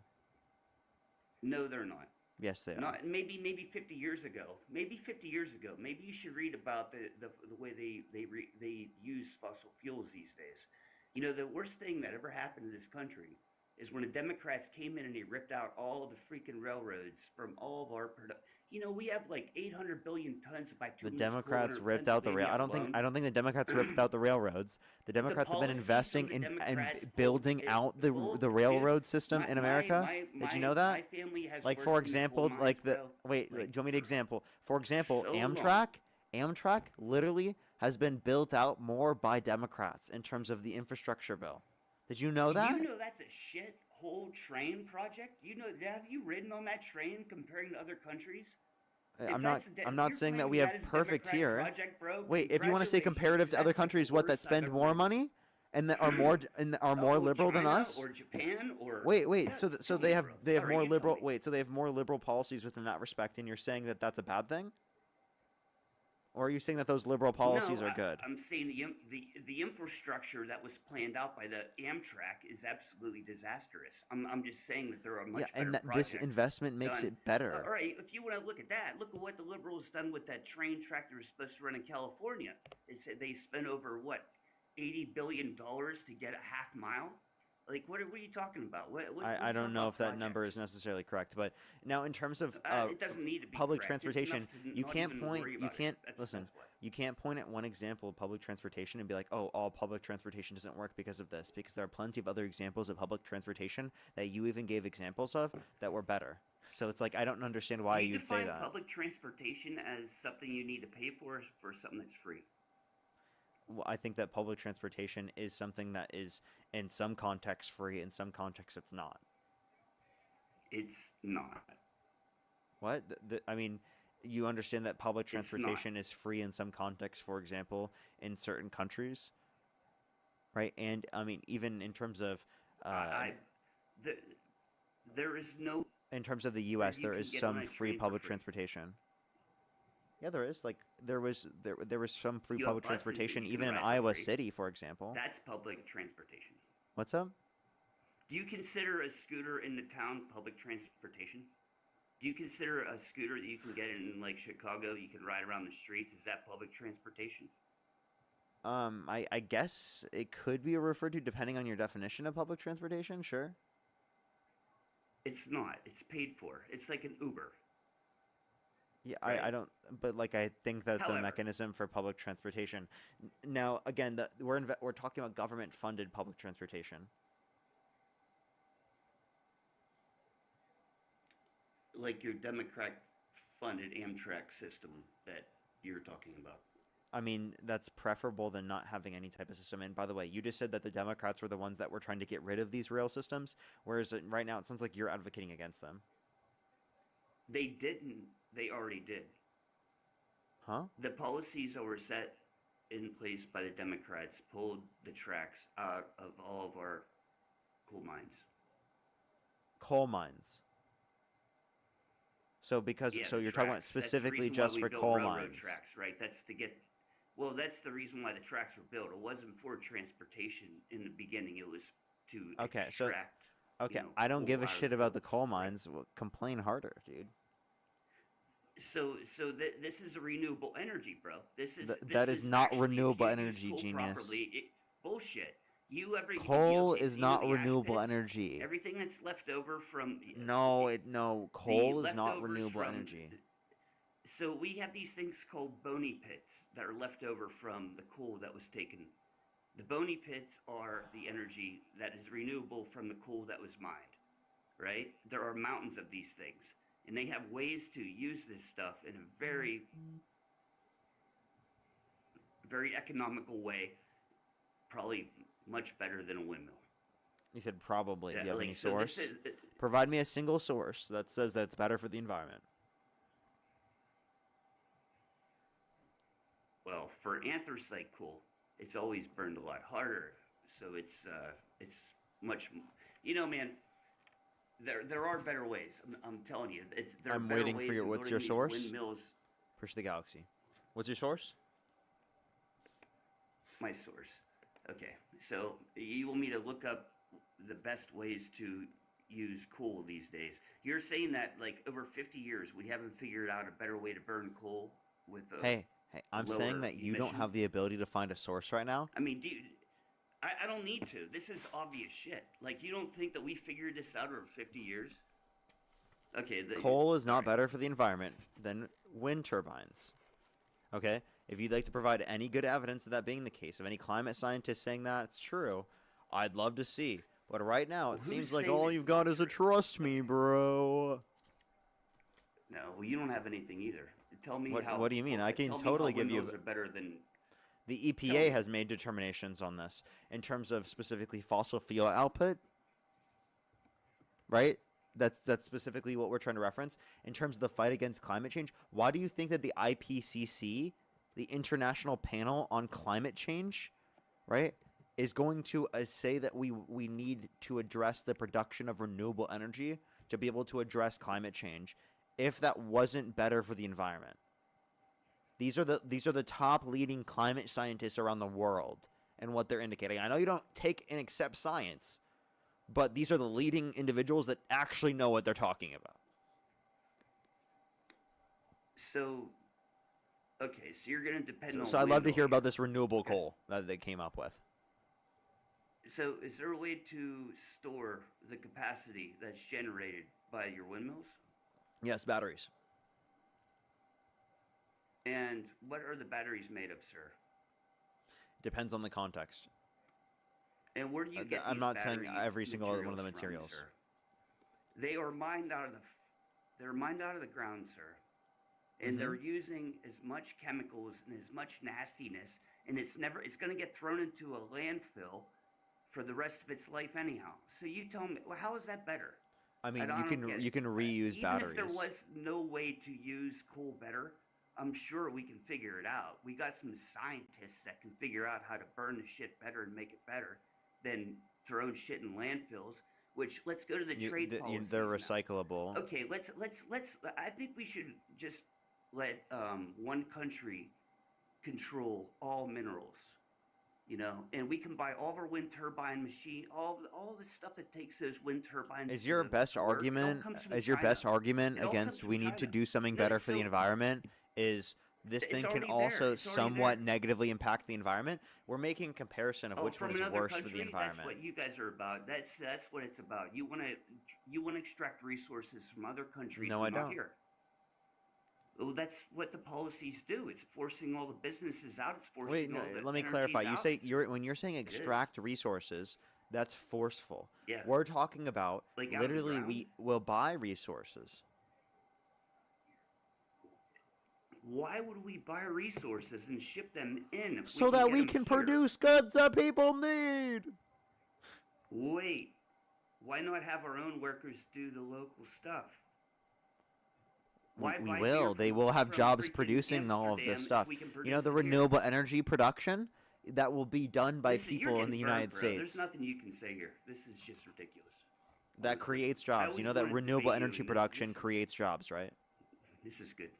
No, they're not. Yes, they are. Not maybe 50 years ago. Maybe 50 years ago. Maybe you should read about the way they use fossil fuels these days. You know, the worst thing that ever happened to this country is when the Democrats came in and they ripped out all the freaking railroads from all of our production. You know, we have like 800 billion tons of bituminous. The Democrats ripped out the rail. I don't think the Democrats ripped out the railroads. The Democrats have been investing in and building out the railroad system in America. Did you know that? My family has like, for example, like the wait. Do you want me to example? For example, Amtrak literally has been built out more by Democrats in terms of the infrastructure bill. Did you know that? You know that's a shit whole train project. You know, have you ridden on that train comparing to other countries? I'm not saying that we have perfect here. Project, bro, wait, if you want to say comparative to other countries, what, that spend more money and that are more liberal China than us? Or Japan or wait. Yeah, so they have more liberal. Wait, so they have more liberal policies within that respect, and you're saying that that's a bad thing? Or are you saying that those liberal policies no, are good? I'm saying the infrastructure that was planned out by the Amtrak is absolutely disastrous. I'm just saying that there are much Yeah, better and that projects this investment makes done. it better. All right, if you want to look at that, look at what the liberals done with that train track that was supposed to run in California. They said they spent over what $80 billion to get a half mile. Like, what are you talking about? I let's don't talk know about if that number is projects. necessarily correct, but now in terms of It doesn't need to be public correct. It's transportation, enough to you not can't even point, worry you about it. can't That's why. you can't point at one example of public transportation and be like, oh, all public transportation doesn't work because of this, because there are plenty of other examples of public transportation that you even gave examples of that were better. So it's like I don't understand why Do you you'd say define that. public transportation as something you need to pay for something that's free? Well, I think that public transportation is something that is in some contexts free, in some contexts it's not. It's not. What? I mean, you understand that public It's not. transportation is free in some contexts, for example, in certain countries, right? And I mean, even in terms of There is no in terms of the where U.S., you there can is get on some a free train for public free. transportation. Yeah, there is. Like there was some free You have public buses that transportation, you can even in ride for Iowa free. City, for example. That's public transportation. What's up? Do you consider a scooter in the town public transportation? Do you consider a scooter that you can get in like Chicago, you can ride around the streets? Is that public transportation? I guess it could be referred to depending on your definition of public transportation. Sure. It's not. It's paid for. It's like an Uber. Yeah, Right. I don't, but like I think that the However- mechanism for public transportation. Now, again, we're talking about government-funded public transportation. Like your Democrat-funded Amtrak system that you're talking about. I mean, that's preferable than not having any type of system. And by the way, you just said that the Democrats were the ones that were trying to get rid of these rail systems, whereas right now it sounds like you're advocating against them. They didn't. They already did. Huh? The policies that were set in place by the Democrats pulled the tracks out of all of our coal mines. Coal mines. So Yeah, so the you're talking about tracks. That's the specifically reason why just we for built coal railroad mines. tracks, right? That's to get. Well, that's the reason why the tracks were built. It wasn't for transportation in the beginning. It was to Okay, so- extract. Okay, you know, I don't coal give a out of shit about the fields. coal Right. mines. Well, complain harder, dude. So this is a renewable energy, bro. This is That is not actually, if renewable you use energy, coal genius. properly, bullshit. Coal okay, is so you know not the ash renewable pits? energy. Everything that's left over from No, coal is not leftovers renewable from- energy. So we have these things called bony pits that are left over from the coal that was taken. The bony pits are the energy that is renewable from the coal that was mined, right? There are mountains of these things, and they have ways to use this stuff in a very, very economical way, probably much better than a windmill. You said probably. Do you have any so this source? is- Provide me a single source that says that it's better for the environment. Well, for anthracite coal, it's always burned a lot harder, so it's much. You know, man, there are better ways. I'm telling you, there are I'm better waiting for ways your- than what's building your these source? Windmills. Push the galaxy. What's your source? My source. Okay, so you want me to look up the best ways to use coal these days? You're saying that like over 50 years we haven't figured out a better way to burn coal with a Hey, I'm saying lower that you don't emission? have the ability to find a source right now. I mean, dude, I don't need to. This is obvious shit. Like, you don't think that we figured this out over 50 years? Okay. Coal is not alright. better for the environment than wind turbines. Okay? If you'd like to provide any good evidence of that being the case, of any climate scientists saying that it's true, I'd love to see. But right now, it Who's seems like saying all it's you've got not is a true? trust me, bro. No, well, you don't have anything either. Tell me What- how. what do you mean? I can tell me totally how give you- windmills are better than. The Tell EPA me. has made determinations on this in terms of specifically fossil fuel output. Right? That's specifically what we're trying to reference. In terms of the fight against climate change, why do you think that the IPCC, the International Panel on Climate Change, right, is going to say that we need to address the production of renewable energy to be able to address climate change if that wasn't better for the environment? These are the top leading climate scientists around the world and what they're indicating. I know you don't take and accept science, but these are the leading individuals that actually know what they're talking about. So, okay, so you're going to depend on. So I'd love to wind hear all about year. this renewable Okay. coal that they came up with. So, is there a way to store the capacity that's generated by your windmills? Yes, batteries. And what are the batteries made of, sir? Depends on the context. And where do you get I'm these not saying batteries every single one of the materials materials. from, sir? They are mined out of the ground, sir. And they're using as much chemicals and as much nastiness, and it's going to get thrown into a landfill for the rest of its life anyhow. So you tell me, well, how is that better? I mean, don't get it. you can reuse batteries. Even if there was no way to use coal better, I'm sure we can figure it out. We got some scientists that can figure out how to burn the shit better and make it better than throwing shit in landfills. Which, let's go to the trade policies They're now. recyclable. Okay, let's. I think we should just let one country control all minerals. You know, and we can buy all of our wind turbine machine, all the stuff that takes those wind turbines. Is your to best work, it all argument comes from is your China. best argument It all against comes we from need to China. do something No, better for the so- environment is this It's thing can already there. also It's already somewhat there. negatively impact the environment? We're making a comparison of which from one is another worse country? for the environment. That's what you guys are about. That's what it's about. You want to extract resources from other countries. No, and I not don't. Here. Well, that's what the policies do. It's forcing all the businesses out. It's forcing Wait, all no, the let me energies clarify. You out. say when you're saying extract resources, that's forceful. Yeah. We're talking about Like out of the literally ground? we will buy resources. Why would we buy resources and ship them in if So that get we them can here? produce goods that people need. Wait, why not have our own workers do the local stuff? Why We buy will. beer They from- will have from jobs freaking producing all of Amsterdam this if stuff. we can You know, the produce it here? renewable energy production that will be done by Listen, you're people in getting the burned, United bro. States. There's nothing you can say here. This is just ridiculous. That Honestly. creates I jobs. You always know that wanted to renewable debate you, energy and production this is- creates jobs, right? This is good.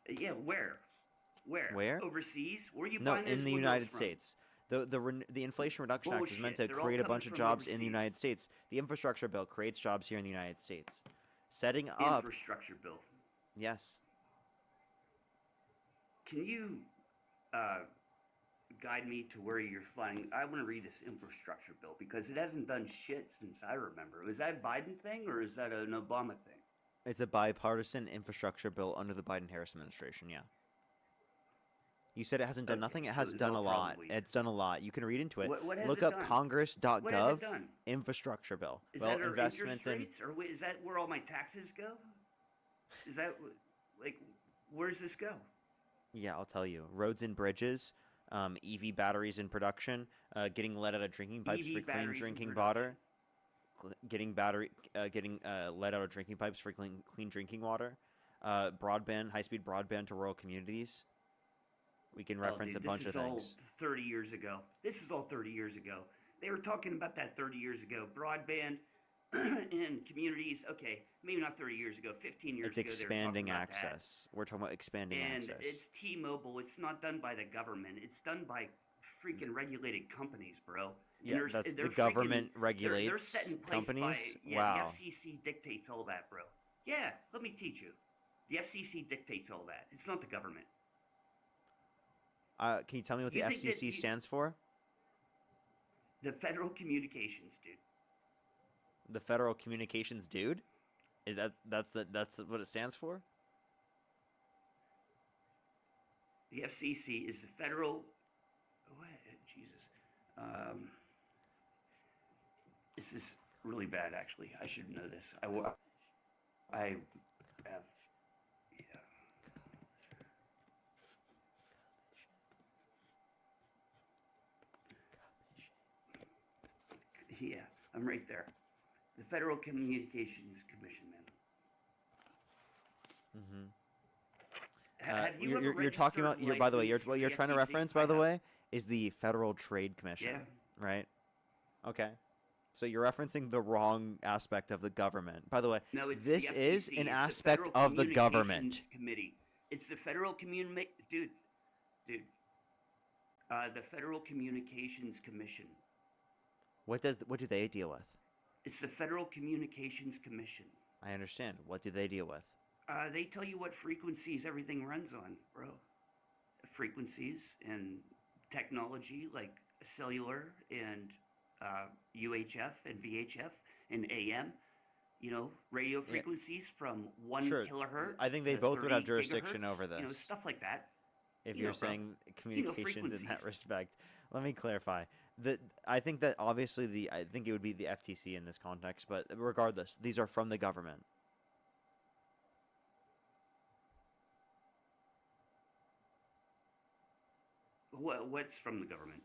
Yeah, where? Where? Overseas? Where are you No, buying those in the windmills United from? States. The Inflation Reduction Act is meant to Bullshit. They're all create a coming bunch of from jobs in the overseas. United States. The infrastructure bill creates jobs here in the United States. Setting up, Infrastructure bill. yes. Can you guide me to where you're finding? I want to read this infrastructure bill because it hasn't done shit since I remember. Was that a Biden thing or is that an Obama thing? It's a bipartisan infrastructure bill under the Biden-Harris administration, yeah. You said it hasn't done Okay, nothing? It so has it's done a all lot. probably- It's done a lot. You can read into it. What has Look it up done? congress.gov What has it done? infrastructure bill. Is well, that our investments in interest rates, or is that where all my taxes go? Is that like where's this go? yeah, I'll tell you. Roads and bridges, EV batteries in production, getting lead out of drinking pipes EV for clean batteries in drinking production. water, getting lead out of drinking pipes for clean drinking water, broadband, high-speed broadband to rural communities. We can reference dude, a bunch of This is all things. 30 years ago. This is all 30 years ago. They were talking about that 30 years ago. Broadband in communities. Okay, maybe not 30 years ago. 15 years It's ago. they were talking expanding about that. access. We're talking about expanding And access. it's T-Mobile. It's not done by the government. It's done by freaking regulated companies, bro. And Yeah, they're- that's they're the government they're regulates set in place companies. By, yeah, Wow. The FCC dictates all that, bro. Yeah, let me teach you. The FCC dictates all that. It's not the government. Can you tell me what the You think that FCC stands for? The Federal Communications, dude. The Federal Communications Dude? Is that's what it stands for? The FCC is the federal. What? Jesus. This is really bad, actually. I should know this. I have. Yeah, I'm right there. The Federal Communications Commission, man. Have you ever You're talking about. registered By the way, license what for you're the trying to FCC? reference, I by the have. way, is the Federal Trade Commission, Yeah. right? Okay. So you're referencing the wrong aspect of the government. By the way, No, it's this the is FCC. an It's the aspect Federal of the government. Communications Committee. It's the Federal dude. The Federal Communications Commission. What do they deal with? It's the Federal Communications Commission. I understand. What do they deal with? They tell you what frequencies everything runs on, bro. Frequencies and technology like cellular and UHF and VHF and AM. You know, radio frequencies from 1 Sure. kilohertz. I think they to both would have 30 jurisdiction gigahertz, over this. You know, stuff like that. If You you're know, bro. saying communications in that frequencies. respect, let me clarify. I think that obviously I think it would be the FTC in this context, but regardless, these are from the government. What's from the government?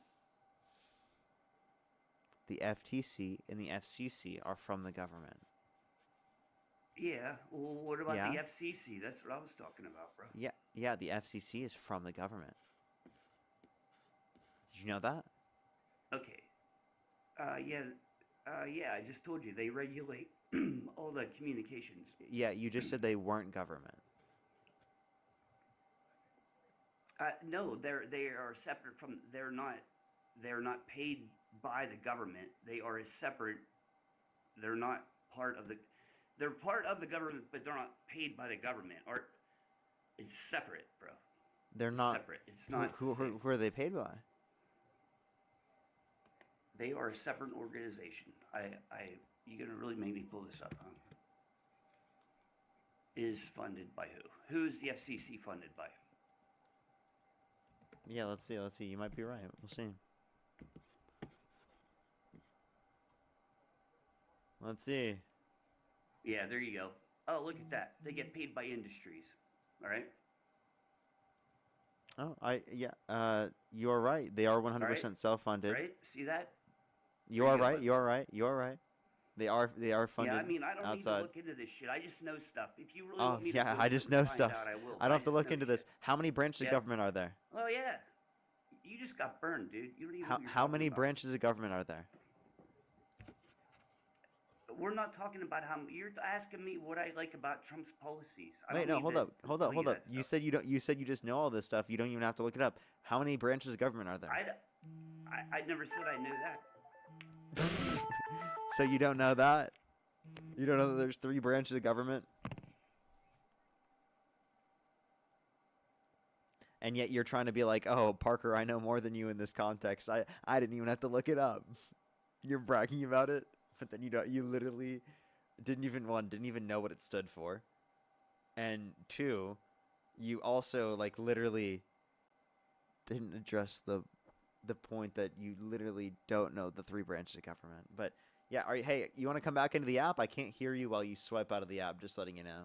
The FTC and the FCC are from the government. Yeah. Well, what about Yeah. the FCC? That's what I was talking about, bro. Yeah, the FCC is from the government. Did you know that? Okay. Yeah. I just told you they regulate all the communications. Yeah, you just said they weren't government. No, they are separate from. They're not paid by the government. They are a separate. They're not part of the. They're part of the government, but they're not paid by the government. Or it's separate, bro. They're not separate. It's not. Who are they paid by? They are a separate organization. You're gonna really make me pull this up, huh? Is funded by who? Who's the FCC funded by? Yeah, let's see. You might be right. We'll see. Let's see. Yeah, there you go. Oh, look at that. They get paid by industries. All right. Oh, you are right. They are 100% self-funded. Right? See that? You are right. You are right. You are right. They are funded. Yeah, I mean, I don't outside. need to look into this shit. I just know stuff. If you really Oh want me to yeah, go I through just and know find stuff. out, I will. I don't have to just look know into this. shit. How many branches of Yeah. government are there? Oh yeah. You just got burned, dude. You don't even know what you're How talking many about. branches of government are there? We're not talking about how you're asking me what I like about Trump's policies. I Wait, don't no, need hold to up. tell you that You stuff. said you don't. You said you just know all this stuff. You don't even have to look it up. How many branches of government are there? I never said I knew that. So you don't know that? You don't know that there's 3 branches of government? And yet you're trying to be like, oh, Parker, I know more than you in this context. I didn't even have to look it up. You're bragging about it, but then you literally didn't even know what it stood for. And 2, you also like literally didn't address the point that you literally don't know the 3 branches of government. But yeah, hey, you want to come back into the app? I can't hear you while you swipe out of the app, just letting you know.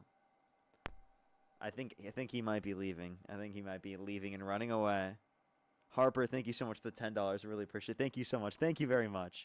I think he might be leaving. I think he might be leaving and running away. Harper, thank you so much for the $10. I really appreciate it. Thank you so much. Thank you very much.